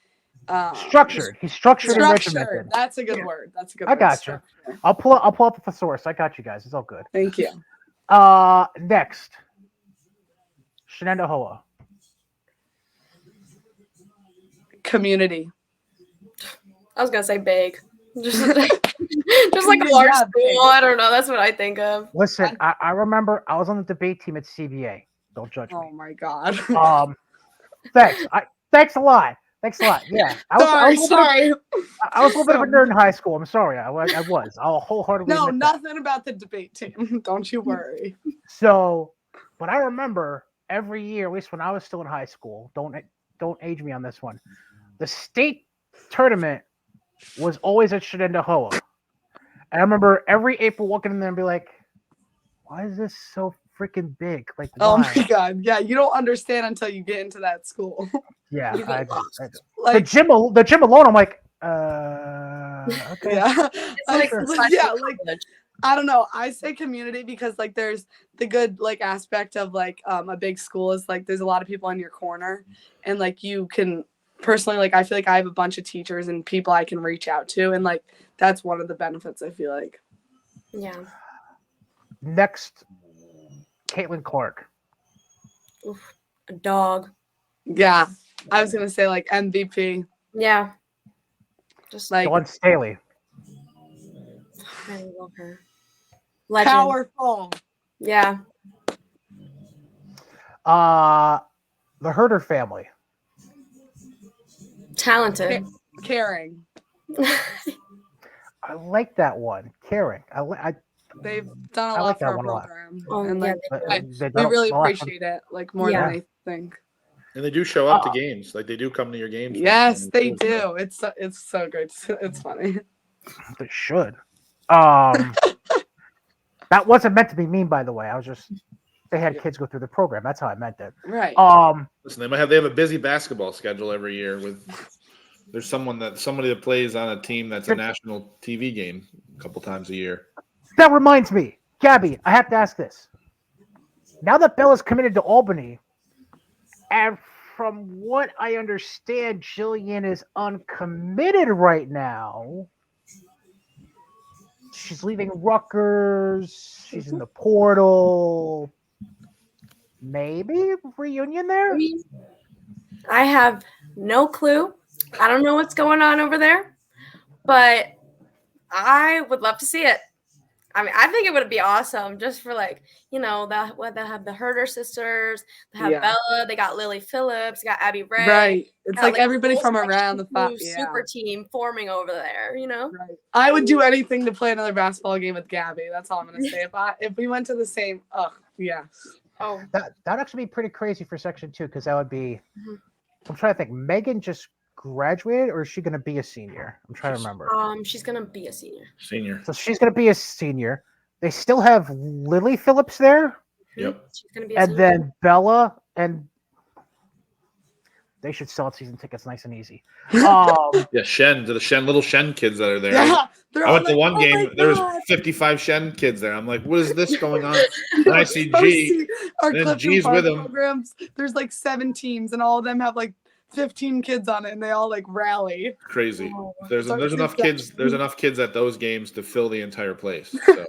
structured. He's structured and regimented. That's a good word. That's a good I word. got you. I'll pull up the thesaurus. I got you guys. It's all good. Thank you. Next. Shenendehowa. Community. I was gonna say big. Just like a large school. I don't know. That's what I think of. Listen, I remember I was on the debate team at CBA. Don't judge me. Oh my god. Thanks. Thanks a lot. Yeah. I was a little bit of a nerd in high school. I'm sorry. I was. I'll wholeheartedly No, admit that. nothing about the debate team. Don't you worry. So, but I remember every year, at least when I was still in high school, don't age me on this one. The state tournament was always at Shenendehowa. And I remember every April walking in there and be like, why is this so freaking big? Like, why? Oh my god. Yeah, you don't understand until you get into that school. Yeah. Like the gym alone, I'm like, okay. Yeah. It's like yeah, like I don't know. I say community because like there's the good like aspect of like a big school is like there's a lot of people in your corner and like you can personally like I feel like I have a bunch of teachers and people I can reach out to and like that's one of the benefits I feel like. Yeah. Next, Caitlin Clark. Oof, a dog. Yeah. I was gonna say like MVP. Yeah. Just Like Dawn Staley. I love her. Legend. powerful. Yeah. The Herder family. Talented. Caring. I like that one. Caring. They've done a I lot like for that our one a lot. program. Oh, And yeah, like They we don't- really a lot for- appreciate it like more Yeah. than they think. And they do show up to games. Like they do come to your games. Yes, they do. It's so good. It's funny. They should. That wasn't meant to be mean, by the way. I was just they had kids go through the program. That's how I meant it. Right. Listen, they have a busy basketball schedule every year with there's somebody that plays on a team that's a national TV game a couple times a year. That reminds me, Gabby, I have to ask this. Now that Bella's committed to Albany, and from what I understand, Jillian is uncommitted right now. She's leaving Rutgers. She's in the portal. Maybe reunion there? I have no clue. I don't know what's going on over there, but I would love to see it. I mean, I think it would be awesome just for like, they have the Herder sisters, they have Bella, they got Lily Phillips, they got Abby Ray. Right. It's like everybody whole from around the super team forming over there, Right. I would do anything to play another basketball game with Gabby. That's all I'm gonna say. If we went to the same yes. Oh. That'd actually be pretty crazy for section 2 because that would be I'm trying to think. Megan just graduated or is she gonna be a senior? I'm trying to remember. She's gonna be a senior. So she's gonna be a senior. They still have Lily Phillips there. Yep. She's gonna be a And senior. then Bella and they should sell season tickets nice and easy. Yeah, little Shen kids that are there. Yeah, I went to one game. There was 55 Shen kids there. I'm like, what is this going on? And I see G, our and then Clifton G's Park with him. programs. There's like 7 teams, and all of them have like 15 kids on it, and they all like rally. Crazy. Oh. There's enough kids. There's enough kids at those games to fill the entire place. So.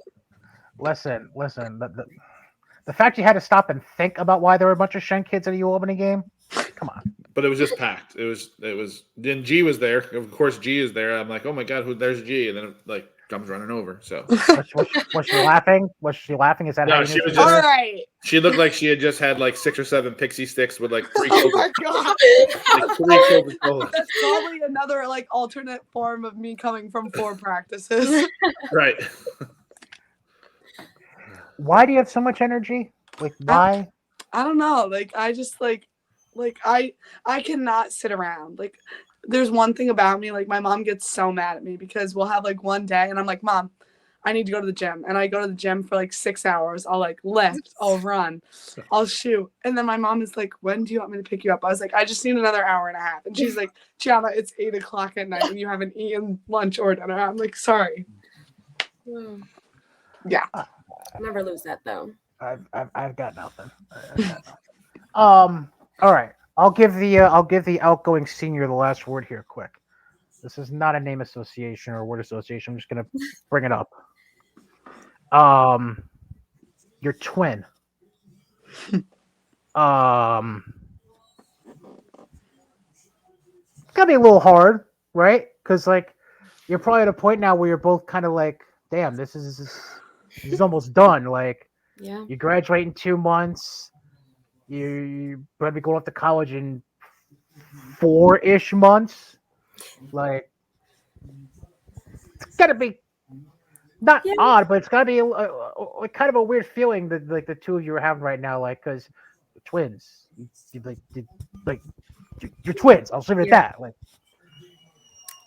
Listen. The fact you had to stop and think about why there were a bunch of Shen kids at a U Albany game. Come on. But it was just packed. It was. Then G was there. Of course, G is there. I'm like, oh my god, there's G? And then it, like comes running over. So was she laughing? Was she laughing? Is that No, how you she knew was she was just- there? All right. she looked like she had just had like 6 or 7 pixie sticks with like 3 Oh my god. Coca-Cola. That's probably another like alternate form of me coming from 4 practices. Right. Why do you have so much energy? Like why? I don't know. Like I just like I cannot sit around. Like there's one thing about me, like my mom gets so mad at me because we'll have like one day and I'm like, Mom, I need to go to the gym. And I go to the gym for like 6 hours. I'll like lift, I'll run, I'll shoot. And then my mom is like, when do you want me to pick you up? I was like, I just need another hour and a half. And she's like, Gianna, it's 8 o'clock at night and you haven't eaten lunch or dinner. I'm like, sorry. Yeah. Never lose that though. I've got nothing. All right. I'll give the outgoing senior the last word here quick. This is not a name association or word association. I'm just gonna bring it up. Your twin. It's gotta be a little hard, right? Because like you're probably at a point now where you're both kind of like, damn, this is almost done. Like Yeah. you graduate in 2 months. You better be going off to college in 4-ish months. Like, it's gotta be not odd, but it's gotta be a kind of a weird feeling that like the two of you are having right now. Like, because you're twins, you're twins. I'll leave it at that. Like,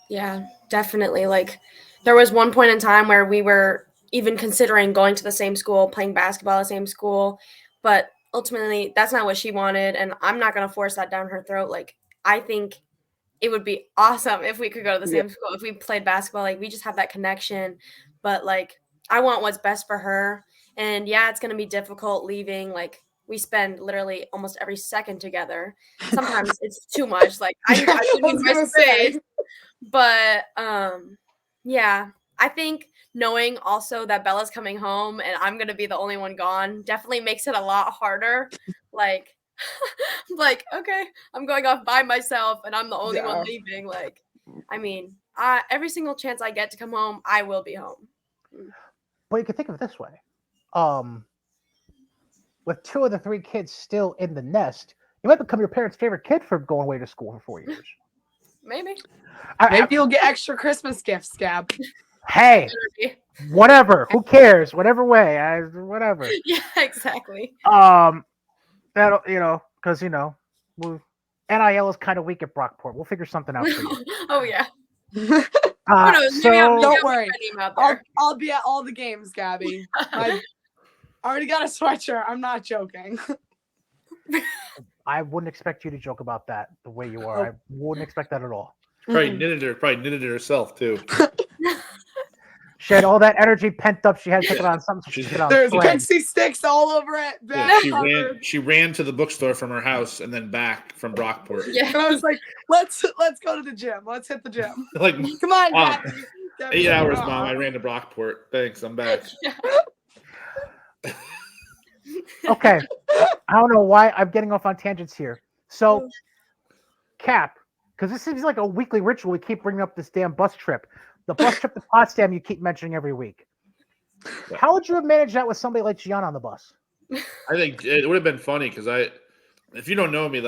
Yeah, definitely. Like there was one point in time where we were even considering going to the same school, playing basketball at the same school, but ultimately that's not what she wanted, and I'm not going to force that down her throat. Like I think it would be awesome if we could go to the same school, if we played basketball. Like we just have that connection, but like I want what's best for her. And yeah, it's going to be difficult leaving. Like, we spend literally almost every second together. Sometimes it's too much. Like, I need my space. But yeah, I think knowing also that Bella's coming home and I'm going to be the only one gone definitely makes it a lot harder. Like, like, okay, I'm going off by myself and I'm the only one leaving. Like, I mean, every single chance I get to come home, I will be home. But you can think of it this way. With 2 of the 3 kids still in the nest, you might become your parents' favorite kid for going away to school for 4 years. Maybe. Maybe you'll get extra Christmas gifts, Gab. Hey, whatever. Who cares? Whatever way. Whatever. Yeah, exactly. That'll, because, NIL is kind of weak at Brockport. We'll figure something out for you. Oh, yeah. Don't worry. I'll be at all the games, Gabby. I already got a sweatshirt. I'm not joking. I wouldn't expect you to joke about that the way you are. I wouldn't expect that at all. Probably knitted it herself too. She had all that energy pent up. She had to put on something. There's Pixie sticks all over it. Yeah, she ran to the bookstore from her house and then back from Brockport. Yeah, and I was like, let's go to the gym. Let's hit the gym. Like, come on, Gabby. 8 hours, Mom. I ran to Brockport. Thanks, I'm back. Okay, I don't know why I'm getting off on tangents here. So, Cap, because this seems like a weekly ritual. We keep bringing up this damn bus trip. The bus trip to Potsdam you keep mentioning every week. How would you have managed that with somebody like Gianna on the bus? I think it would have been funny because if you don't know me,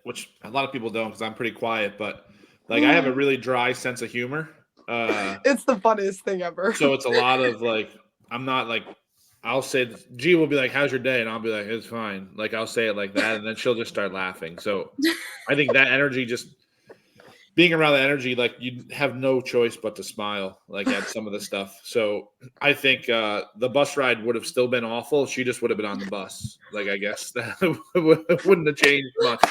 which a lot of people don't because I'm pretty quiet, but I have a really dry sense of humor. It's the funniest thing ever. So it's a lot of I'm not I'll say, G will be like, how's your day? And I'll be like, it's fine. I'll say it like that. And then she'll just start laughing. So I think that energy being around that energy, you have no choice but to smile, at some of the stuff. So I think the bus ride would have still been awful. She just would have been on the bus. I guess that wouldn't have changed much.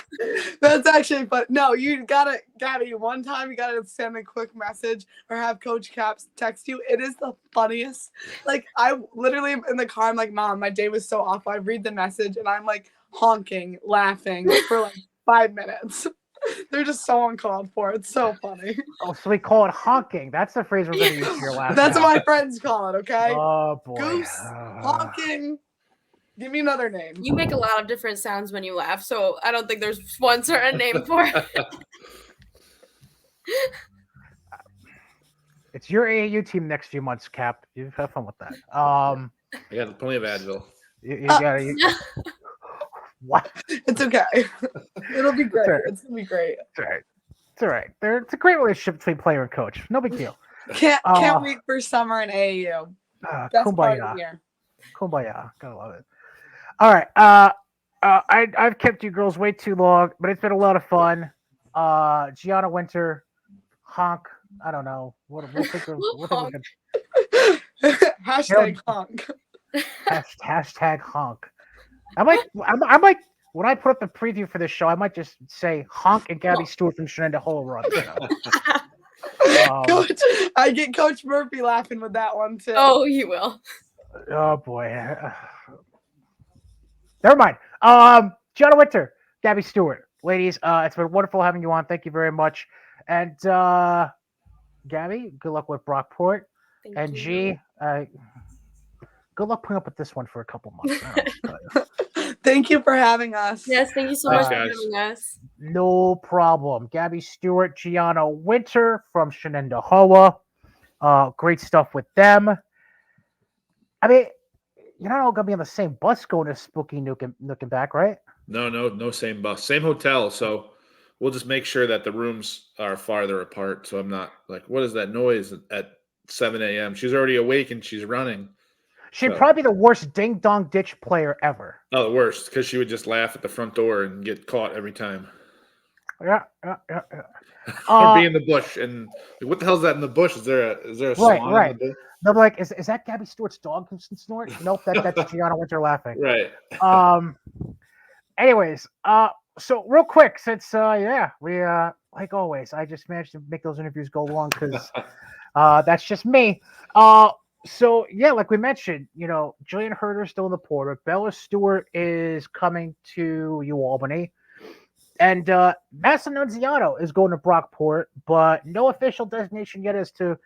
That's actually fun. No, you gotta, Gabby, one time you gotta send a quick message or have Coach Caps text you. It is the funniest. I literally am in the car. I'm like, Mom, my day was so awful. I read the message and I'm honking, laughing for 5 minutes. They're just so uncalled for. It's so funny. Oh, so we call it honking. That's the phrase we're going to use here last. That's what my friends call it, okay? Oh, boy. Goose, honking. Give me another name. You make a lot of different sounds when you laugh, so I don't think there's one certain name for it. It's your AAU team next few months, Cap. You have fun with that. I got plenty of Advil. You gotta... What? It's okay. It'll be great. It's gonna be great. It's all right. It's all right. It's a great relationship between player and coach. No big deal. Can't wait for summer in AAU. Best part of the year. Kumbaya. Gotta love it. All right. I've kept you girls way too long, but it's been a lot of fun. Gianna Winter, honk. I don't know. We'll think of hashtag honk. Hashtag honk. I might when I put up the preview for this show, I might just say honk and Gabby Stuart from Shenendehowa run. Coach, I get Coach Murphy laughing with that one too. Oh, you will. Oh boy. Never mind. Gianna Winter, Gabby Stuart. Ladies, it's been wonderful having you on. Thank you very much. And Gabby, good luck with Brockport. Thank you. G, good luck putting up with this one for a couple months. Thank you for having us. Yes, thank you so much for having us. No problem. Gabby Stuart, Gianna Winter from Shenendehowa. Great stuff with them. I mean, you're not all going to be on the same bus going to Spooky Nook and back, right? No same bus. Same hotel. So we'll just make sure that the rooms are farther apart. So I'm not what is that noise at 7 a.m.? She's already awake and she's running. She'd probably be the worst ding-dong ditch player ever. Oh, the worst, because she would just laugh at the front door and get caught every time. Yeah. Or be in the bush, and what the hell is that in the bush? Is there a swan right. in the bush? They'll be like, is that Gabby Stewart's dog who snort? Nope, that's Gianna Winter laughing. Right. Anyways, so real quick, since we like always, I just managed to make those interviews go long because that's just me. So yeah, like we mentioned, Jillian Herder's still in the portal. Bella Stewart is coming to UAlbany, and Massa Nunziato is going to Brockport, but no official designation yet as to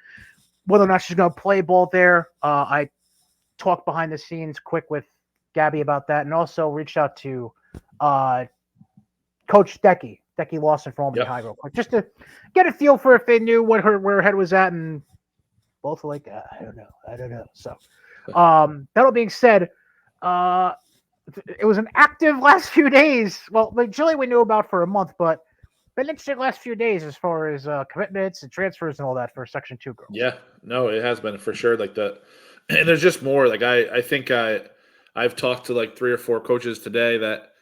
whether or not she's going to play ball there. I talked behind the scenes quick with Gabby about that, and also reached out to uh, Coach Decky Lawson from Albany Yep. High real quick, just to get a feel for if they knew where her head was at, and both were like, I don't know. So, that all being said, it was an active last few days. Well, like Jilly we knew about for a month, but been interesting last few days as far as commitments and transfers and all that for Section 2 girls. Yeah, no, it has been for sure. Like and there's just more. Like I think I've talked to like 3 or 4 coaches today that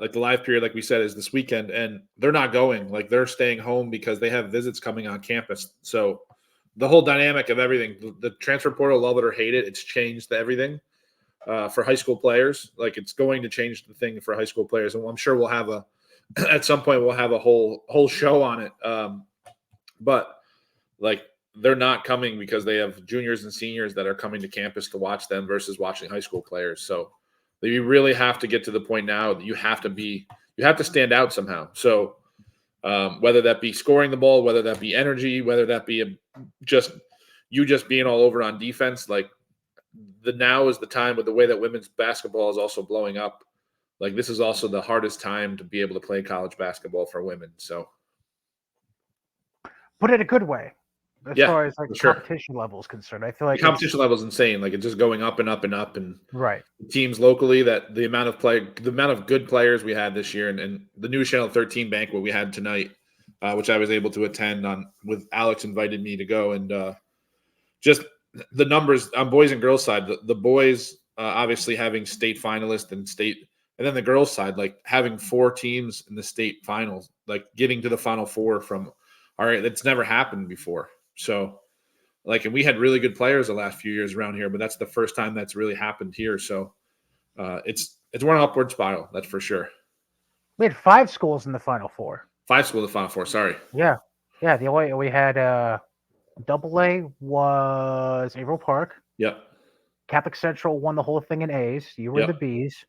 like the live period, like we said, is this weekend, and they're not going. Like they're staying home because they have visits coming on campus. So the whole dynamic of everything, the transfer portal, love it or hate it, it's changed everything for high school players. Like it's going to change the thing for high school players, and I'm sure we'll have at some point we'll have a whole show on it. But like they're not coming because they have juniors and seniors that are coming to campus to watch them versus watching high school players. So you really have to get to the point now that you have to stand out somehow. So whether that be scoring the ball, whether that be energy, whether that be just being all over on defense, like now is the time with the way that women's basketball is also blowing up. Like this is also the hardest time to be able to play college basketball for women. So, but in a good way, as far as like sure. competition level is concerned. I feel like the competition level is insane. Like it's just going up and up and up, and right. Teams locally, that the amount of good players we had this year, and the new Channel 13 banquet we had tonight, which I was able to attend with Alex invited me to go, and just the numbers on boys and girls side. The boys obviously having state finalists and then the girls side, like having 4 teams in the state finals, like getting to the Final Four from. All right, that's never happened before. So, and we had really good players the last few years around here, but that's the first time that's really happened here. So, it's one upward spiral, that's for sure. We had 5 schools in the Final Four. 5 schools in the Final Four. Sorry. Yeah. The only we had Double A was Averill Park. Yep. Catholic Central won the whole thing in A's. You were in the B's.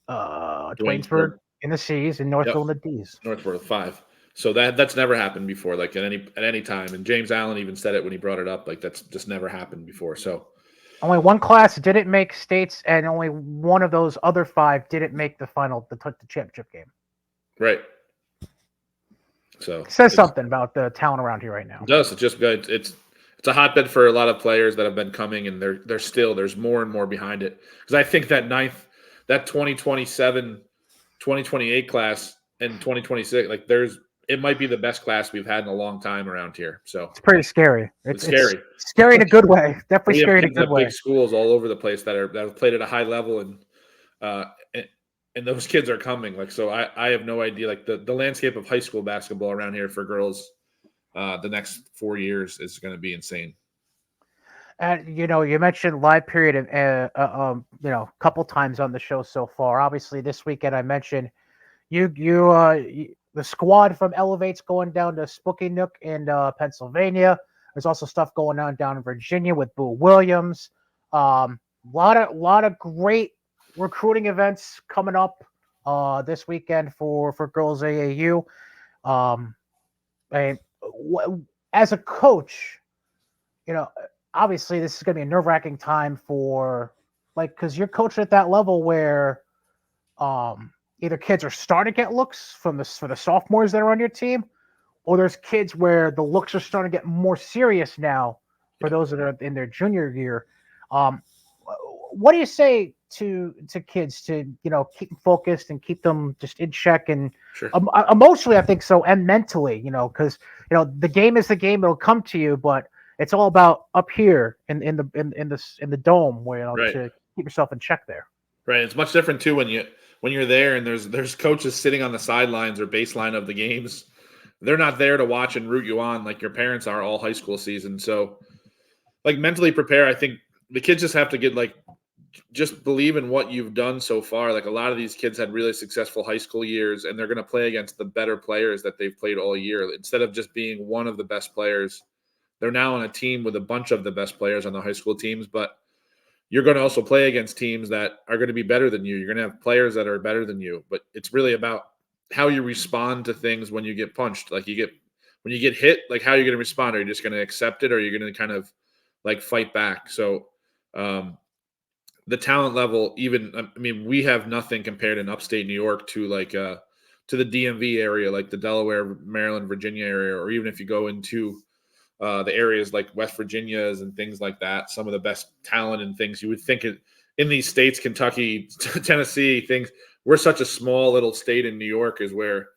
Twinsburg in the C's, and Northville in the D's. Northville 5. So that's never happened before, like at any time. And James Allen even said it when he brought it up, like that's just never happened before. So only one class didn't make states, and only one of those other 5 didn't make the championship game. Right. So it says something about the talent around here right now. It does. It's just good. It's a hotbed for a lot of players that have been coming, and there's more and more behind it. Because I think that 2027, 2028 class and 2026, like it might be the best class we've had in a long time around here. So it's pretty scary. It's scary. It's scary in a good way. Definitely scary in a good way. Big schools all over the place that have played at a high level, and those kids are coming. Like, so I have no idea. Like the landscape of high school basketball around here for girls, the next 4 years is going to be insane. And you mentioned live period, a couple times on the show so far. Obviously, this weekend I mentioned the squad from Elevate's going down to Spookynook in Pennsylvania. There's also stuff going on down in Virginia with Boo Williams. Lot of great recruiting events coming up this weekend for girls AAU. As a coach, obviously this is going to be a nerve-wracking time because you're coaching at that level where either kids are starting to get looks for the sophomores that are on your team, or there's kids where the looks are starting to get more serious now for those that are in their junior year. What do you say to kids to keep them focused and keep them just in check and sure. Emotionally, I think so, and mentally, because the game is the game; it'll come to you, but it's all about up here in the dome where right. to keep yourself in check there. Right. It's much different too when you're there and there's coaches sitting on the sidelines or baseline of the games. They're not there to watch and root you on like your parents are all high school season. So, like, mentally prepare. I think the kids just have to get just believe in what you've done so far. Like, a lot of these kids had really successful high school years, and they're going to play against the better players that they've played all year. Instead of just being one of the best players, they're now on a team with a bunch of the best players on the high school teams, but you're going to also play against teams that are going to be better than you. You're going to have players that are better than you, but it's really about how you respond to things when you get punched. Like when you get hit, like how you're going to respond. Are you just going to accept it, or are you going to kind of like fight back? So the talent level, we have nothing compared in upstate New York to to the DMV area, like the Delaware, Maryland, Virginia area, or even if you go into the areas like West Virginia's and things like that, some of the best talent and things you would think in these states, Kentucky, Tennessee, things. We're such a small little state in New York is where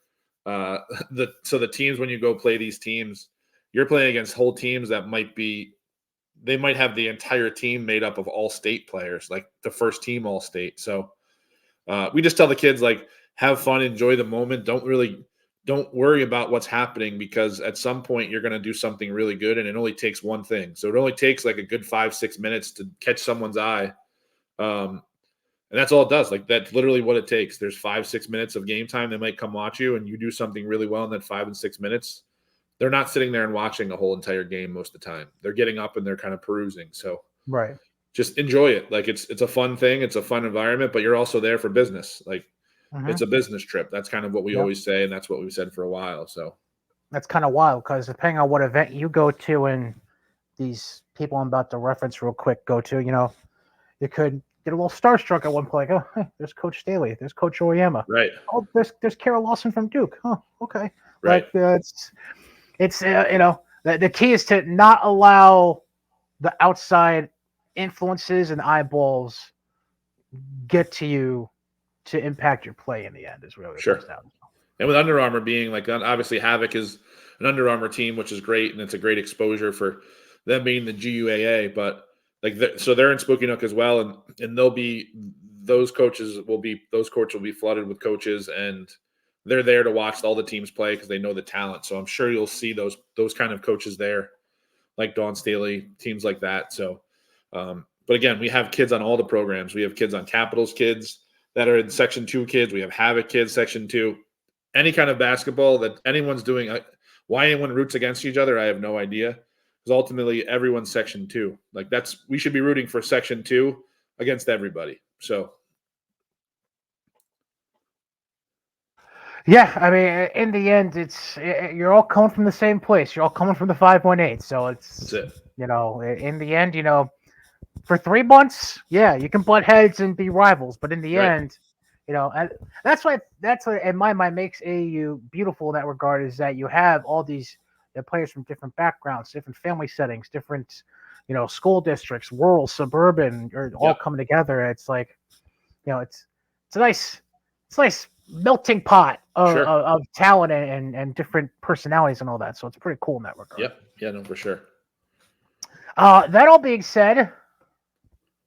the teams, when you go play these teams, you're playing against whole teams that they might have the entire team made up of all state players, like the first team all state. So we just tell the kids, like, have fun, enjoy the moment. Don't worry about what's happening, because at some point you're going to do something really good, and it only takes one thing. So it only takes like a good 5-6 minutes to catch someone's eye. And that's all it does. Like, that's literally what it takes. There's 5-6 minutes of game time. They might come watch you, and you do something really well in that 5 and 6 minutes. They're not sitting there and watching a whole entire game most of the time. They're getting up and they're kind of perusing. So Right. just enjoy it. Like, it's a fun thing. It's a fun environment, but you're also there for business. Like, it's a business trip. That's kind of what we always say, and that's what we've said for a while. So that's kind of wild, because depending on what event you go to, and these people I'm about to reference real quick go to, you could get a little starstruck at one point. Like, oh, hey, there's Coach Staley, there's Coach Oyama. right. Oh, there's Carol Lawson from Duke. Oh, okay. Right. Like, it's the key is to not allow the outside influences and eyeballs get to you to impact your play in the end, is really what it comes down to. And with Under Armour being like, obviously Havoc is an Under Armour team, which is great, and it's a great exposure for them being the GUAA. But like, so they're in Spooky Nook as well, and those coaches will be flooded with coaches, and they're there to watch all the teams play because they know the talent. So I'm sure you'll see those kind of coaches there, like Dawn Staley, teams like that. So, but again, we have kids on all the programs. We have kids on Capitals kids that are in Section 2 kids. We have Havoc kids, Section 2. Any kind of basketball that anyone's doing, why anyone roots against each other, I have no idea. Because ultimately, everyone's Section 2. Like, we should be rooting for Section 2 against everybody. So, yeah, I mean, in the end, you're all coming from the same place. You're all coming from the 518. So that's it. In the end, for 3 months, yeah, you can butt heads and be rivals, but in the end, and that's why in my mind makes AAU beautiful in that regard, is that you have all these players from different backgrounds, different family settings, different school districts, rural, suburban, all coming together. It's like, it's a nice melting pot of talent and different personalities and all that. So it's pretty cool in that regard. Yep. Yeah, no, for sure. That all being said,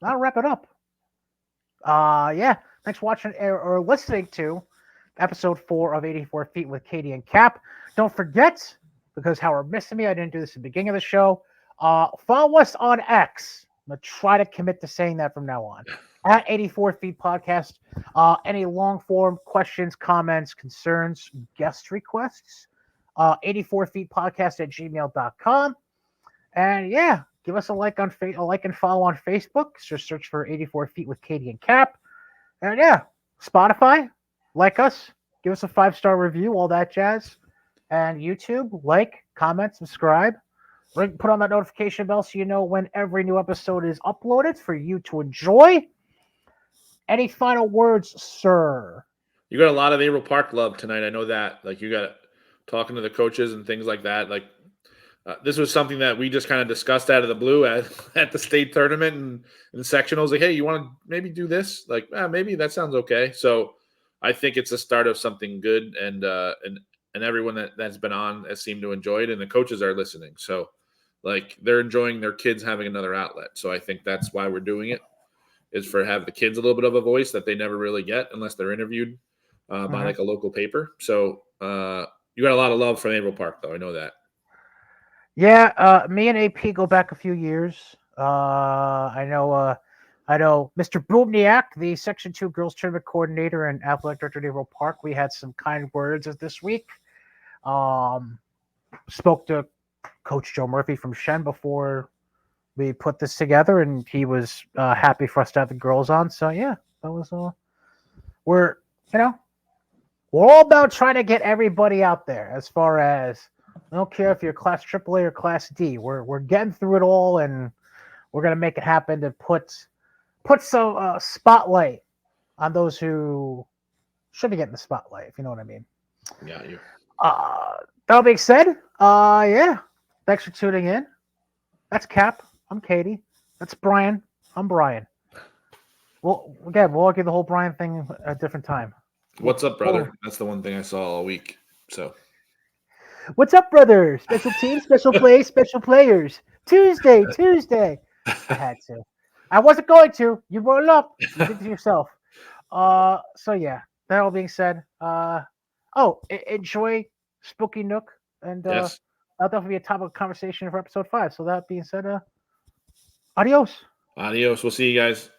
that'll wrap it up. Thanks for watching or listening to episode 4 of 84 Feet with Cady and Cap. Don't forget, because how we're missing me, I didn't do this at the beginning of the show. Follow us on X. I'm going to try to commit to saying that from now on. At 84 Feet Podcast. Any long form questions, comments, concerns, guest requests, 84 Feet Podcast at gmail.com. And yeah, give us a like and follow on Facebook. Just search for 84 Feet with Cady and Cap. And yeah, Spotify, like us, give us a 5-star review, all that jazz. And YouTube, like, comment, subscribe. Put on that notification bell so you know when every new episode is uploaded for you to enjoy. Any final words, sir? You got a lot of April Park love tonight. I know that. Like, you got talking to the coaches and things like that. Like, this was something that we just kind of discussed out of the blue at the state tournament and sectionals. Like, hey, you want to maybe do this? Like, maybe that sounds okay. So I think it's a start of something good, and everyone that's been on has seemed to enjoy it, and the coaches are listening. So, like, they're enjoying their kids having another outlet. So I think that's why we're doing it, is for have the kids a little bit of a voice that they never really get unless they're interviewed by like a local paper. So you got a lot of love from April Park, though. I know that. Yeah, me and AP go back a few years. I know Mr. Bubniak, the Section 2 Girls Tournament Coordinator and Athletic Director at April Park. We had some kind words this week. Spoke to Coach Joe Murphy from Shen before we put this together, and he was happy for us to have the girls on. So yeah, that was we're we're all about trying to get everybody out there. As far as I don't care if you're Class AAA or Class D, we're getting through it all, and we're gonna make it happen to put some spotlight on those who should be getting the spotlight, if you know what I mean. Yeah, you. That being said, yeah, thanks for tuning in. That's Cap. I'm Cady. That's Brian. I'm Brian. Well, again, we'll argue the whole Brian thing at a different time. What's up, brother? That's the one thing I saw all week. So, what's up, brother? Special teams, special plays, special players. Tuesday. I had to. I wasn't going to. You brought it up. You did it yourself. So yeah. That all being said, enjoy Spooky Nook, and yes. that'll definitely be a topic of conversation for episode 5. So that being said, adios. Adios. We'll see you guys.